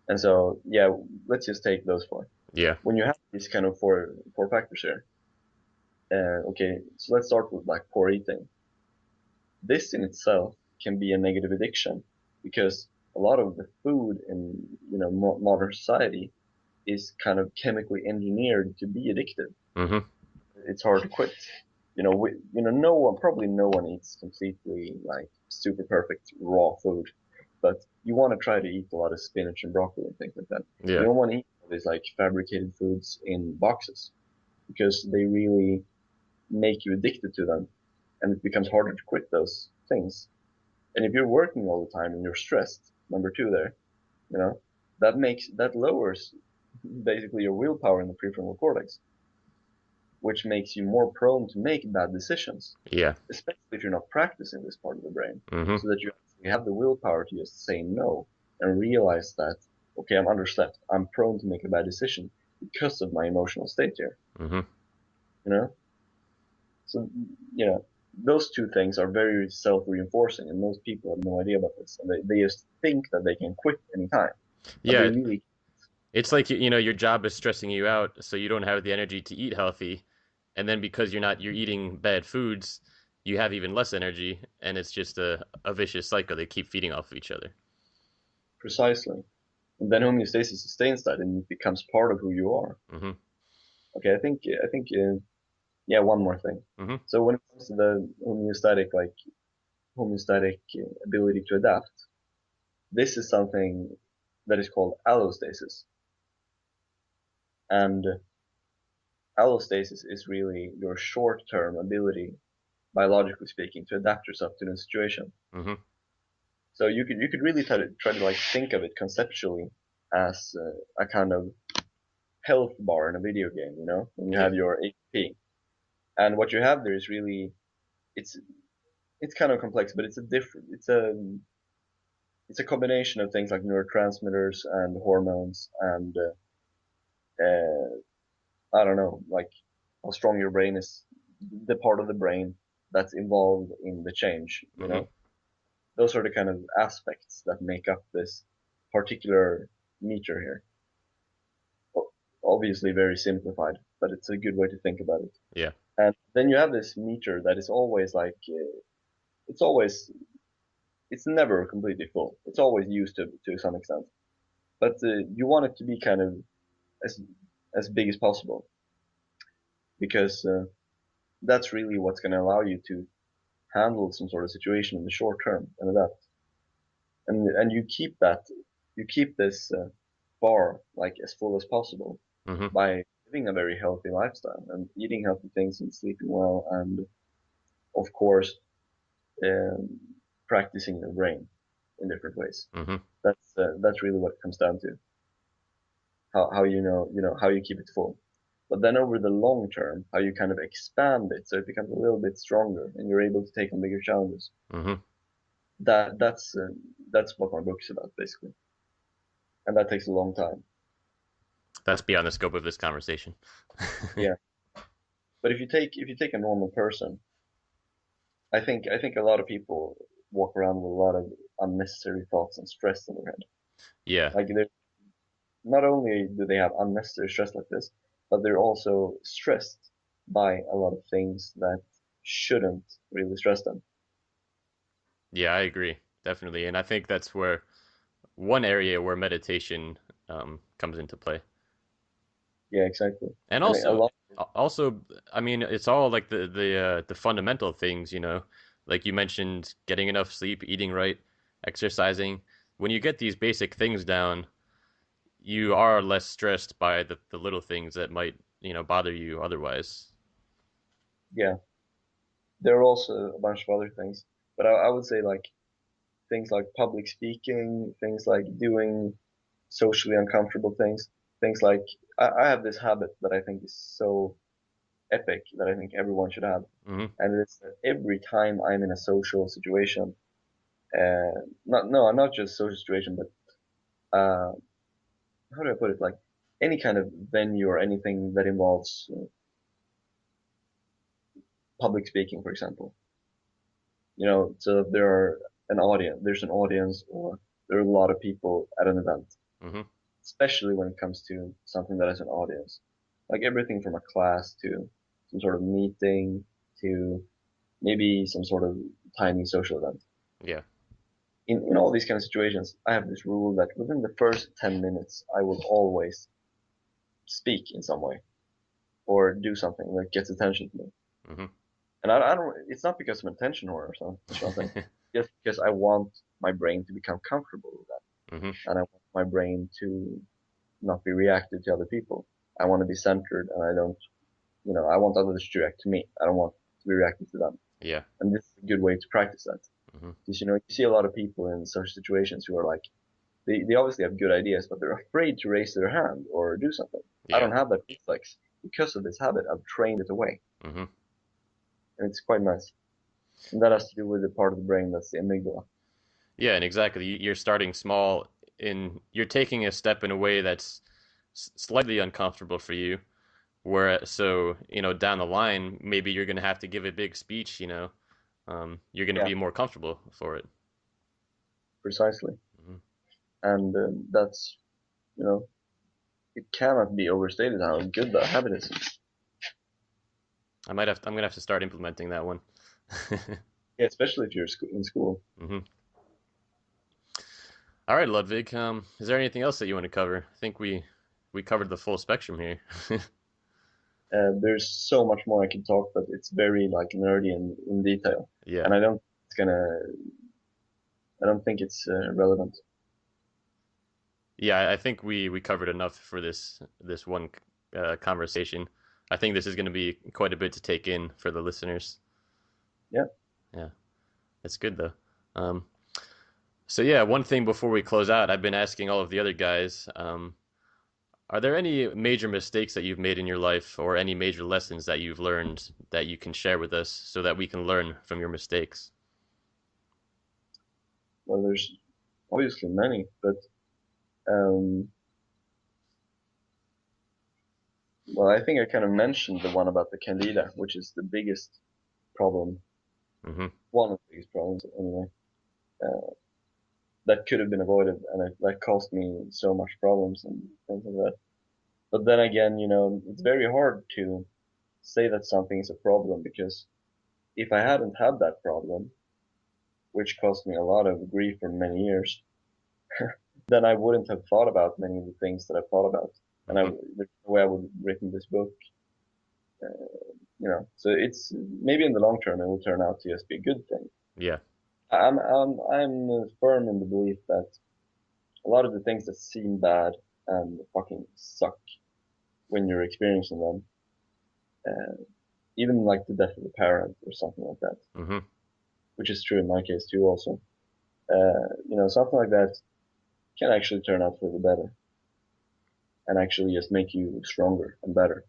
And so, yeah, let's just take those four. Yeah. When you have these kind of four factors here, okay, so let's start with like poor eating. This in itself can be a negative addiction because a lot of the food in modern society is kind of chemically engineered to be addictive. Hmm. It's hard to quit. No one, probably no one eats completely like super perfect raw food, but you want to try to eat a lot of spinach and broccoli and things like that. You Yeah. don't want to eat all these like fabricated foods in boxes because they really make you addicted to them, and it becomes harder to quit those things. And if you're working all the time and you're stressed, number two there, you know, that lowers basically your willpower in the prefrontal cortex, which makes you more prone to make bad decisions, Yeah. especially if you're not practicing this part of the brain, Hmm. so that you actually have the willpower to just say no and realize that, okay, I'm underslept. I'm prone to make a bad decision because of my emotional state here, Hmm. you know? So, you know, those two things are very self-reinforcing, and most people have no idea about this, and they just think that they can quit anytime, but they Yeah. really, It's like, your job is stressing you out, so you don't have the energy to eat healthy. And then because you're eating bad foods, you have even less energy, and it's just a vicious cycle. They keep feeding off of each other. precisely. And then homeostasis sustains that, and it becomes part of who you are. Hmm. Okay, I think yeah, one more thing. Hmm. So when it comes to the homeostatic ability to adapt, this is something that is called allostasis. And allostasis is really your short-term ability, biologically speaking, to adapt yourself to the situation. Hmm. So you could really try to like think of it conceptually as a kind of health bar in a video game, when you Yeah. have your HP. And what you have there is really it's it's kind of complex, but it's a combination of things like neurotransmitters and hormones and I don't know, like how strong your brain is, the part of the brain that's involved in the change. Hmm. Those are the kind of aspects that make up this particular meter here. Obviously, very simplified, but it's a good way to think about it. Yeah. And then you have this meter that is always like it's always it's never completely full. It's always used to some extent, but you want it to be kind of as as big as possible because that's really what's going to allow you to handle some sort of situation in the short term and adapt. And you keep this bar like as full as possible Hmm. by living a very healthy lifestyle and eating healthy things and sleeping well and of course um, practicing your brain. in different ways. Mm-hmm. That's really what it comes down to. How how you keep it full. But then over the long term, how you kind of expand it so it becomes a little bit stronger and you're able to take on bigger challenges. Mm-hmm. That's what my book is about basically, and that takes a long time. That's beyond the scope of this conversation. Yeah, but if you take a normal person, I think a lot of people walk around with a lot of unnecessary thoughts and stress in their head. Yeah. Like not only do they have unnecessary stress like this, but they're also stressed by a lot of things that shouldn't really stress them. Yeah, I agree. Definitely. And I think that's where one area where meditation comes into play. Yeah, exactly. And And a also, lot. also, I mean, it's all like the fundamental things, you know, like you mentioned, getting enough sleep, eating right, exercising. When you get these basic things down, you are less stressed by the little things that might, you know, bother you otherwise. Yeah, there are also a bunch of other things, but I would say like things like public speaking, things like doing socially uncomfortable things like I have this habit that I think is so epic that I think everyone should have, Hmm. and it's that every time I'm in a social situation, not no, not just social situation, but how do I put it? Like any kind of venue or anything that involves public speaking, for example. So there's an audience, or there are a lot of people at an event, Hmm. especially when it comes to something that has an audience. Like everything from a class to some sort of meeting to maybe some sort of tiny social event. Yeah. In all these kind of situations, I have this rule that within the first 10 minutes, I will always speak in some way or do something that gets attention to me. Hmm. And I don't, it's not because I'm an attention whore or something, just because I want my brain to become comfortable with that. Hmm. And I want my brain to not be reactive to other people. I want to be centered and I want others to react to me. I don't want to be reactive to them. Yeah. And this is a good way to practice that. Hmm. Because, you see a lot of people in social situations who are like, they obviously have good ideas, but they're afraid to raise their hand or do something. I Yeah. don't have that reflex. Because of this habit, I've trained it away. Hmm. And it's quite nice. And that has to do with the part of the brain that's the amygdala. Yeah, and exactly. You're starting small you're taking a step in a way that's slightly uncomfortable for you. Where so, you know, down the line, maybe you're going to have to give a big speech, you know. You're going to Yeah, be more comfortable for it. precisely. Hmm. And that's, you know, it cannot be overstated how good that habit is. I'm going to have to start implementing that one. Yeah, especially if you're in school. Hmm. All right, Ludwig. Is there anything else that you want to cover? I think we covered the full spectrum here. There's so much more I can talk, but it's very like nerdy and in detail, Yeah. and I don't think it's relevant. Yeah, I think we covered enough for this one conversation. I think this is going to be quite a bit to take in for the listeners. Yeah, Yeah, that's good though. Um, so yeah, one thing before we close out, I've been asking all of the other guys, are there any major mistakes that you've made in your life or any major lessons that you've learned that you can share with us so that we can learn from your mistakes? well, there's obviously many, but um, well, I think I kind of mentioned the one about the candida, which is the biggest problem, Hmm. one of the biggest problems anyway. Uh, that could have been avoided, and that caused me so much problems and things like that. But then again, it's very hard to say that something is a problem because if I hadn't had that problem, which caused me a lot of grief for many years, then I wouldn't have thought about many of the things that I thought about, and Hmm. there's no way I would have written this book. So it's maybe in the long term it will turn out to just be a good thing. Yeah. I'm firm in the belief that a lot of the things that seem bad and fucking suck when you're experiencing them, uh, even like the death of a parent or something like that, Hmm. which is true in my case too also. Something like that can actually turn out for the better and actually just make you stronger and better,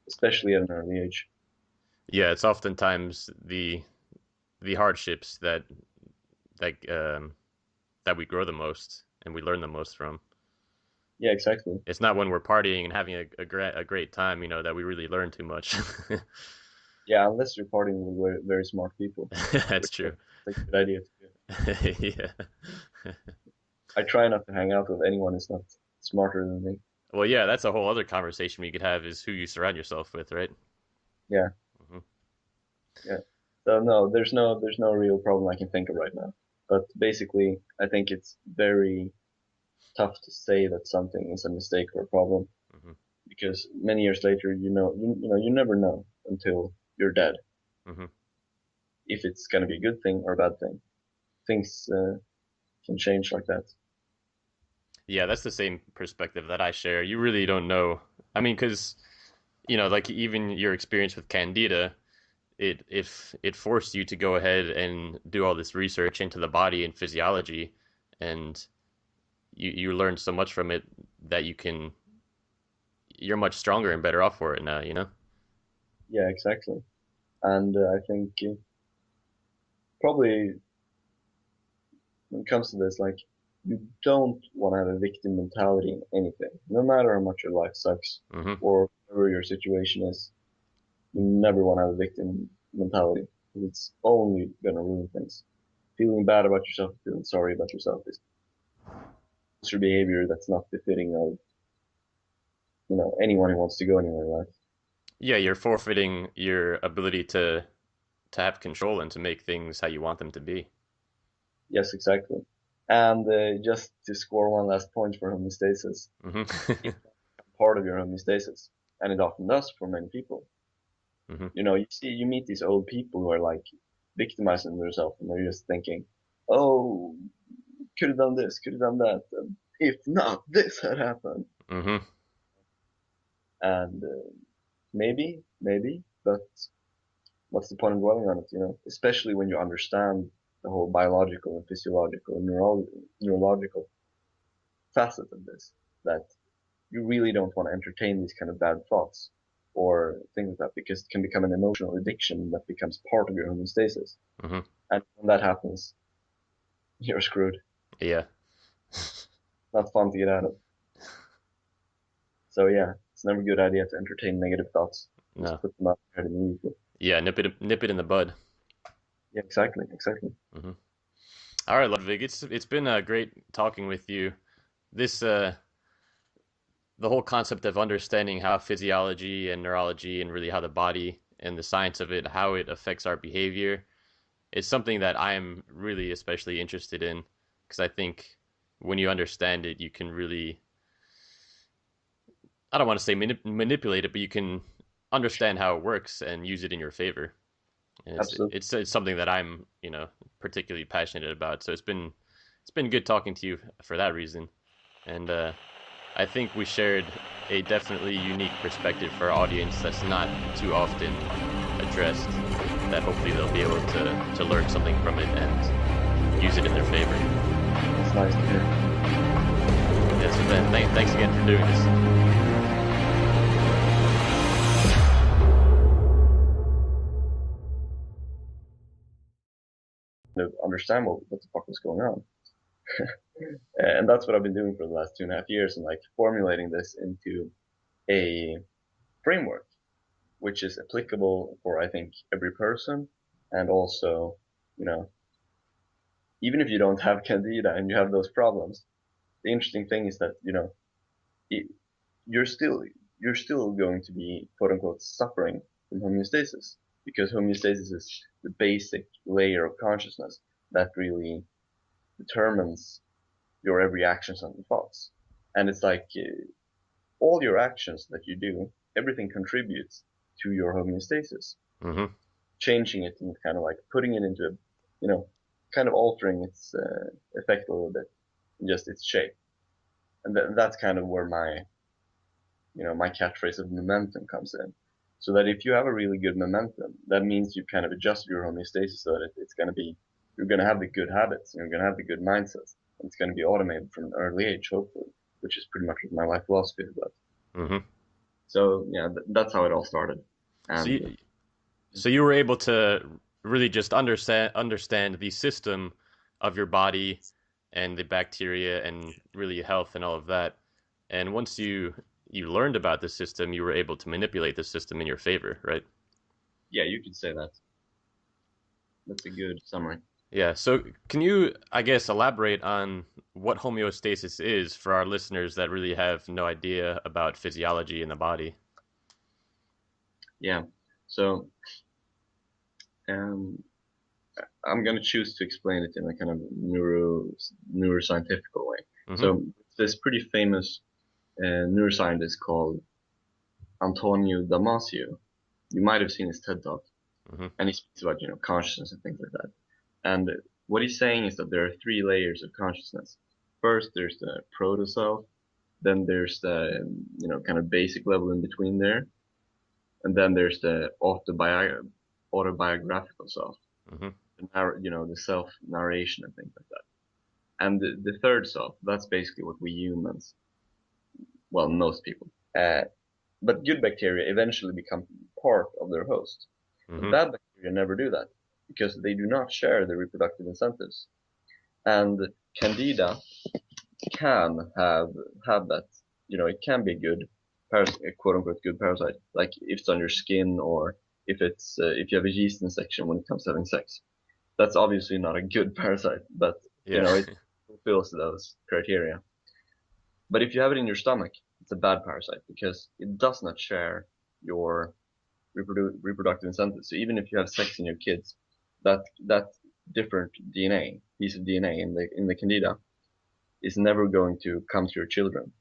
especially at an early age. Yeah, it's oftentimes the hardships that that we grow the most and we learn the most from. Yeah, exactly. It's not when we're partying and having a great time, that we really learn too much. Yeah, unless you're partying with very smart people, That's which true. is a good idea to do. Yeah. I try not to hang out with anyone who's not smarter than me. Well, yeah, that's a whole other conversation we could have is who you surround yourself with, right? Yeah, Hmm. yeah. So no, there's no real problem I can think of right now. But basically, I think it's very tough to say that something is a mistake or a problem Hmm. because many years later, you never know until you're dead Hmm. if it's going to be a good thing or a bad thing. Things can change like that. Yeah, that's the same perspective that I share. You really don't know. I mean, because like even your experience with Candida, it if it forced you to go ahead and do all this research into the body and physiology, and you learned so much from it that you're much stronger and better off for it now. Yeah, exactly. And I think probably when it comes to this, like you don't want to have a victim mentality in anything, no matter how much your life sucks Hmm. or whatever your situation is. You never want to have a victim mentality. It's only gonna ruin things. Feeling bad about yourself, feeling sorry about yourself is your behavior that's not befitting of anyone who wants to go anywhere in life. Yeah, you're forfeiting your ability to have control and to make things how you want them to be. Yes, exactly. And just to score one last point for homeostasis, Hmm. it's part of your homeostasis, and it often does for many people. Hmm. You meet these old people who are like victimizing themselves, and they're just thinking, "Oh, could have done this, could have done that, and if not, this had happened." Hmm. And maybe, but what's the point of dwelling on it? Especially when you understand the whole biological and physiological and neurological facet of this, that you really don't want to entertain these kind of bad thoughts or things like that because it can become an emotional addiction that becomes part of your homeostasis. Hmm. And when that happens, you're screwed. Yeah. Not fun to get out of. So yeah, it's never a good idea to entertain negative thoughts. Just No. put them out there immediately. Yeah, nip it in the bud. Yeah, exactly, exactly. Hmm. All right, Ludvig, it's been great talking with you. This the whole concept of understanding how physiology and neurology and really how the body and the science of it, how it affects our behavior, is something that I am really especially interested in because I think when you understand it, you can really, I don't want to say manipulate it, but you can understand how it works and use it in your favor. And Absolutely. it's something that I'm particularly passionate about. So it's been good talking to you for that reason. And I think we shared a definitely unique perspective for our audience that's not too often addressed. That hopefully they'll be able to learn something from it and use it in their favor. It's nice to hear. Yeah, so Ben, thanks again for doing this. To understand what the fuck was going on. And that's what I've been doing for the last 2.5 years and like formulating this into a framework which is applicable for I think every person and also, you know, even if you don't have candida and you have those problems, the interesting thing is that, it, you're still you're still going to be quote unquote suffering from homeostasis because homeostasis is the basic layer of consciousness that really determines your every actions and thoughts. And it's like all your actions that you do, everything contributes to your homeostasis, Mm-hmm. changing it and kind of like putting it into a, you know, kind of altering its effect a little bit, just its shape. And that's kind of where my catchphrase of momentum comes in. So that if you have a really good momentum, that means you kind of adjust your homeostasis so that it's going to be you're going to have the good habits and you're going to have the good mindsets. It's going to be automated from an early age, hopefully, which is pretty much what my life philosophy is about. Hmm. So yeah, that's how it all started. So And you were able to really just understand the system of your body and the bacteria and really health and all of that. And once you learned about the system, you were able to manipulate the system in your favor, right? yeah, you could say that. That's a good summary. Yeah. So can you, I guess, elaborate on what homeostasis is for our listeners that really have no idea about physiology in the body? Yeah. So um, I'm going to choose to explain it in a kind of neuroscientific way. Mm-hmm. So this pretty famous neuroscientist called Antonio Damasio. You might have seen his TED Talk, Mm-hmm. and he speaks about consciousness and things like that. And what he's saying is that there are three layers of consciousness. First, there's the proto self. Then there's the kind of basic level in between there, and then there's the autobiographical self, Mm-hmm. the self narration and things like that. And the third self, that's basically what we humans, well, most people, uh, but good bacteria eventually become part of their host. But Mm-hmm. bad bacteria never do that because they do not share the reproductive incentives. And Candida can have that. It can be a good quote unquote good parasite, like if it's on your skin or if you have a yeast infection when it comes to having sex. That's obviously not a good parasite, but Yeah. it fulfills those criteria. But if you have it in your stomach, it's a bad parasite because it does not share your reproductive incentives. So even if you have sex in your kids, that different DNA, piece of DNA in the candida is never going to come to your children,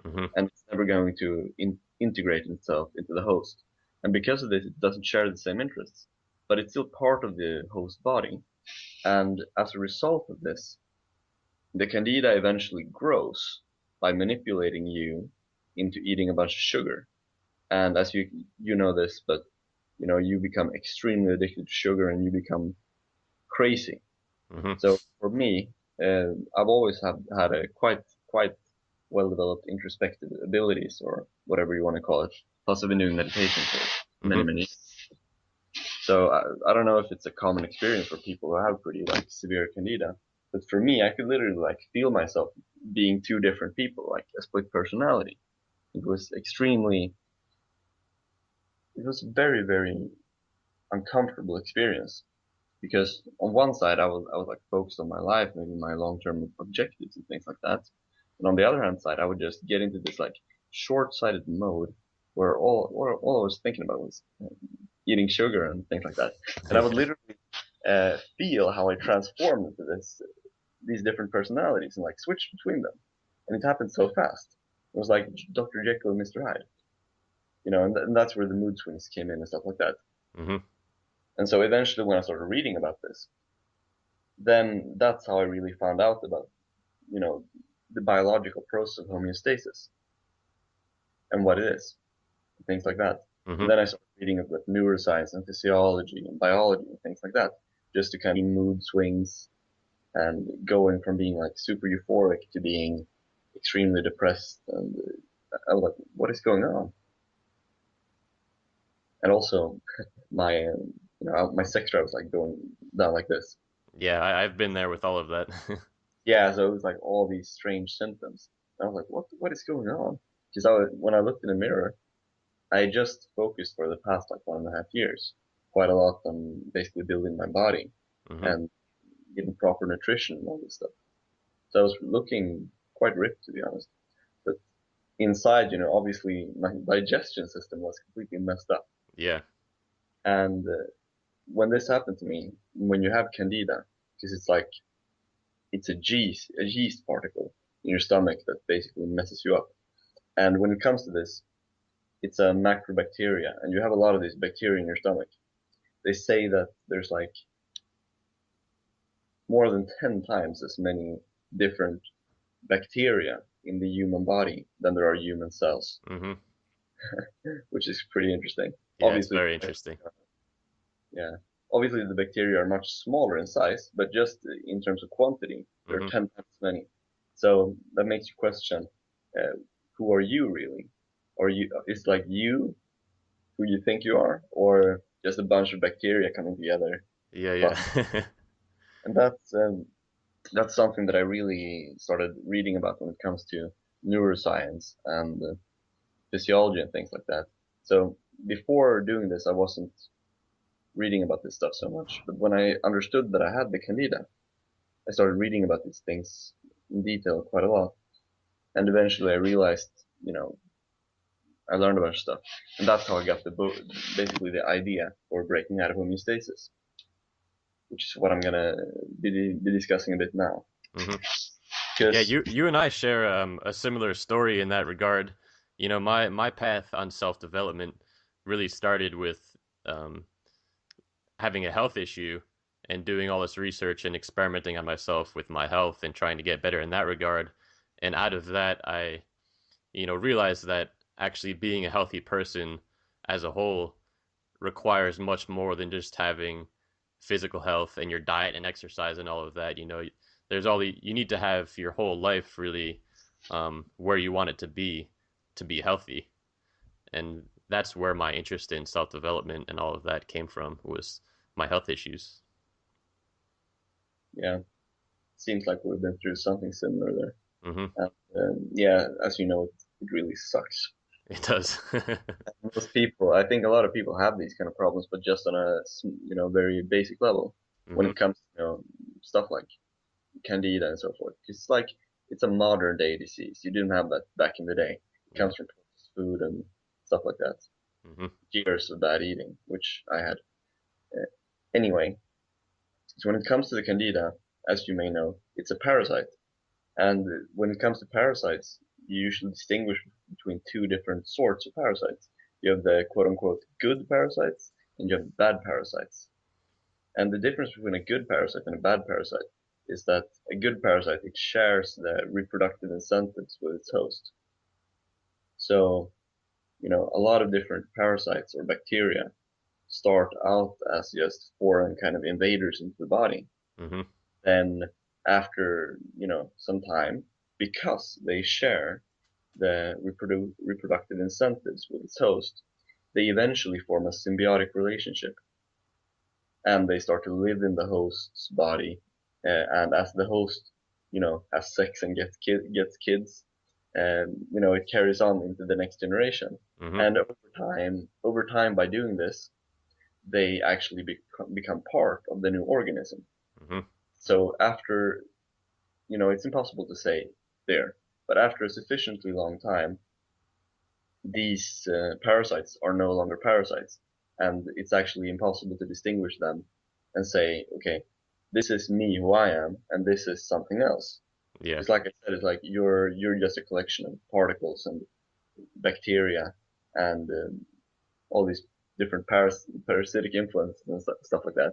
Mm-hmm. and it's never going to integrate itself into the host. And because of this, it doesn't share the same interests, but it's still part of the host body. And as a result of this, the candida eventually grows by manipulating you into eating a bunch of sugar. And as you know this, but you become extremely addicted to sugar and you become crazy. Mm-hmm. So for me, I've always had a quite well developed introspective abilities or whatever you want to call it. Plus, I've been doing meditation for Mm-hmm. many years. So I don't know if it's a common experience for people who have pretty like severe candida, but for me, I could literally like feel myself being two different people, like a split personality. It was extremely, it was a very uncomfortable experience because on one side I was like focused on my life, maybe my long-term objectives and things like that, and on the other hand side I would just get into this like short-sighted mode where all I was thinking about was eating sugar and things like that, and I would Yeah. literally feel how I transformed into these different personalities and like switch between them, and it happened so fast. It was like Dr. Jekyll and Mr. Hyde, and that's where the mood swings came in and stuff like that. Mm-hmm. And so eventually, when I started reading about this, then that's how I really found out about, you know, the biological process of homeostasis and what it is, things like that. And Mm-hmm. then I started reading about neuroscience and physiology and biology and things like that, just to kind of mood swings and going from being like super euphoric to being extremely depressed. And I was like, what is going on? And also, my sex drive was like going down like this. Yeah, I've been there with all of that. Yeah, so it was like all these strange symptoms. And I was like, what is going on? Because when I looked in the mirror, I just focused for the past like 1.5 years quite a lot on basically building my body Mm-hmm. and getting proper nutrition and all this stuff. So I was looking quite ripped to be honest. But inside, obviously my digestion system was completely messed up. Yeah. And when this happened to me, when you have candida, because it's a yeast particle in your stomach that basically messes you up. And when it comes to this, it's a macrobacteria, and you have a lot of these bacteria in your stomach. They say that there's like more than 10 times as many different bacteria in the human body than there are human cells, Mm-hmm. which is pretty interesting. Yeah, it's Obviously, very interesting. yeah. obviously the bacteria are much smaller in size, but just in terms of quantity, there are Hmm. 10 times as many. So that makes you question, uh, who are you really? Or it's like you who you think you are, or just a bunch of bacteria coming together. Yeah, But yeah. and that's something that I really started reading about when it comes to neuroscience and physiology and things like that. So before doing this, I wasn't reading about this stuff so much. But when I understood that I had the candida, I started reading about these things in detail quite a lot. And eventually I realized, you know, I learned a bunch of stuff. And that's how I got the book, basically the idea for breaking out of homeostasis, which is what I'm going to be discussing a bit now. Hmm. Yeah, Because, you and I share a similar story in that regard. You know, my path on self-development really started with um, having a health issue and doing all this research and experimenting on myself with my health and trying to get better in that regard. And out of that, I, realized that actually being a healthy person as a whole requires much more than just having physical health and your diet and exercise and all of that. There's you need to have your whole life really where you want it to be healthy. And that's where my interest in self development and all of that came from was my health issues. yeah, seems like we've been through something similar there. Hmm. And, yeah, as you know, it really sucks. It does. Most people, I think a lot of people have these kind of problems, but just on a, very basic level when Hmm. it comes to, stuff like candida and so forth. It's like, it's a modern day disease. You didn't have that back in the day. It Yeah. comes from processed food and stuff like that. Hmm. Years of bad eating, which I had. Uh, Anyway, so when it comes to the candida, as you may know, it's a parasite. And when it comes to parasites, you usually distinguish between two different sorts of parasites. You have the quote unquote good parasites and you have bad parasites. And the difference between a good parasite and a bad parasite is that a good parasite, it shares the reproductive incentives with its host. So, a lot of different parasites or bacteria start out as just foreign kind of invaders into the body. Hmm. Then after, some time, because they share the reproductive incentives with its host, they eventually form a symbiotic relationship and they start to live in the host's body. And as the host, has sex and gets kids, and it carries on into the next generation. Hmm. And over time, by doing this, they actually become part of the new organism. Hmm. So after, it's impossible to say there, but after a sufficiently long time, these parasites are no longer parasites, and it's actually impossible to distinguish them and say, okay, this is me, who I am, and this is something else. Yeah. Because, like I said, it's like you're just a collection of particles and bacteria and all these different parasitic influences and stuff like that.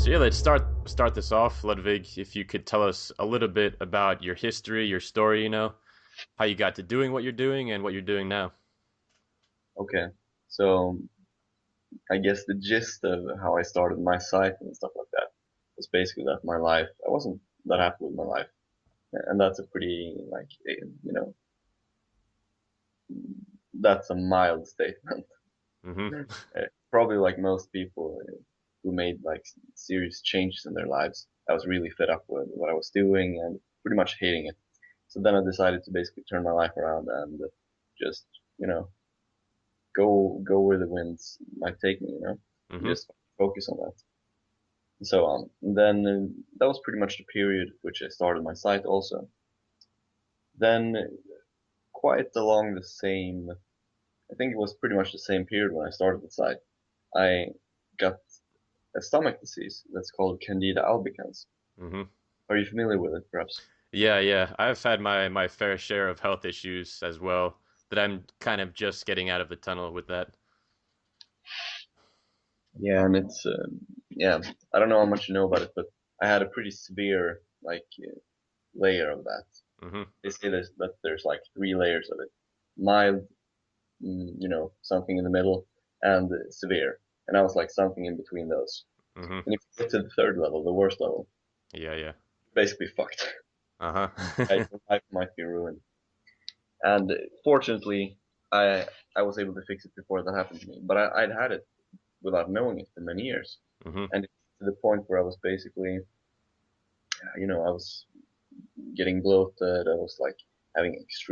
So yeah, let's start this off, Ludvig. If you could tell us a little bit about your history, your story, how you got to doing what you're doing and what you're doing now. Okay, so I guess the gist of how I started my site and stuff like that was basically that my life, I wasn't that happy with my life. And that's a pretty, like, that's a mild statement. Hmm. Probably like most people who made like serious changes in their lives, I was really fed up with what I was doing and pretty much hating it. So then I decided to basically turn my life around and just, you know, go where the winds might take me, and Hmm. just focus on that. And so on. And then that was pretty much the period which I started my site also. Then quite along the same, I think it was pretty much the same period when I started the site. I got a stomach disease that's called Candida albicans. Hmm. Are you familiar with it, perhaps? Yeah, yeah. I've had my fair share of health issues as well that I'm kind of just getting out of the tunnel with that. Yeah, and it's yeah. I don't know how much you know about it, but I had a pretty severe like layer of that. Hmm. They say that there's like three layers of it: mild, something in the middle, and severe. And I was like something in between those. Hmm. And if you get to the third level, the worst level, Yeah, yeah. basically fucked. Right? Uh-huh. Your life might be ruined. And fortunately, I I was able to fix it before that happened to me. But I'd had it without knowing it for many years, Hmm. and to the point where I was basically, I was getting bloated. I was like having extreme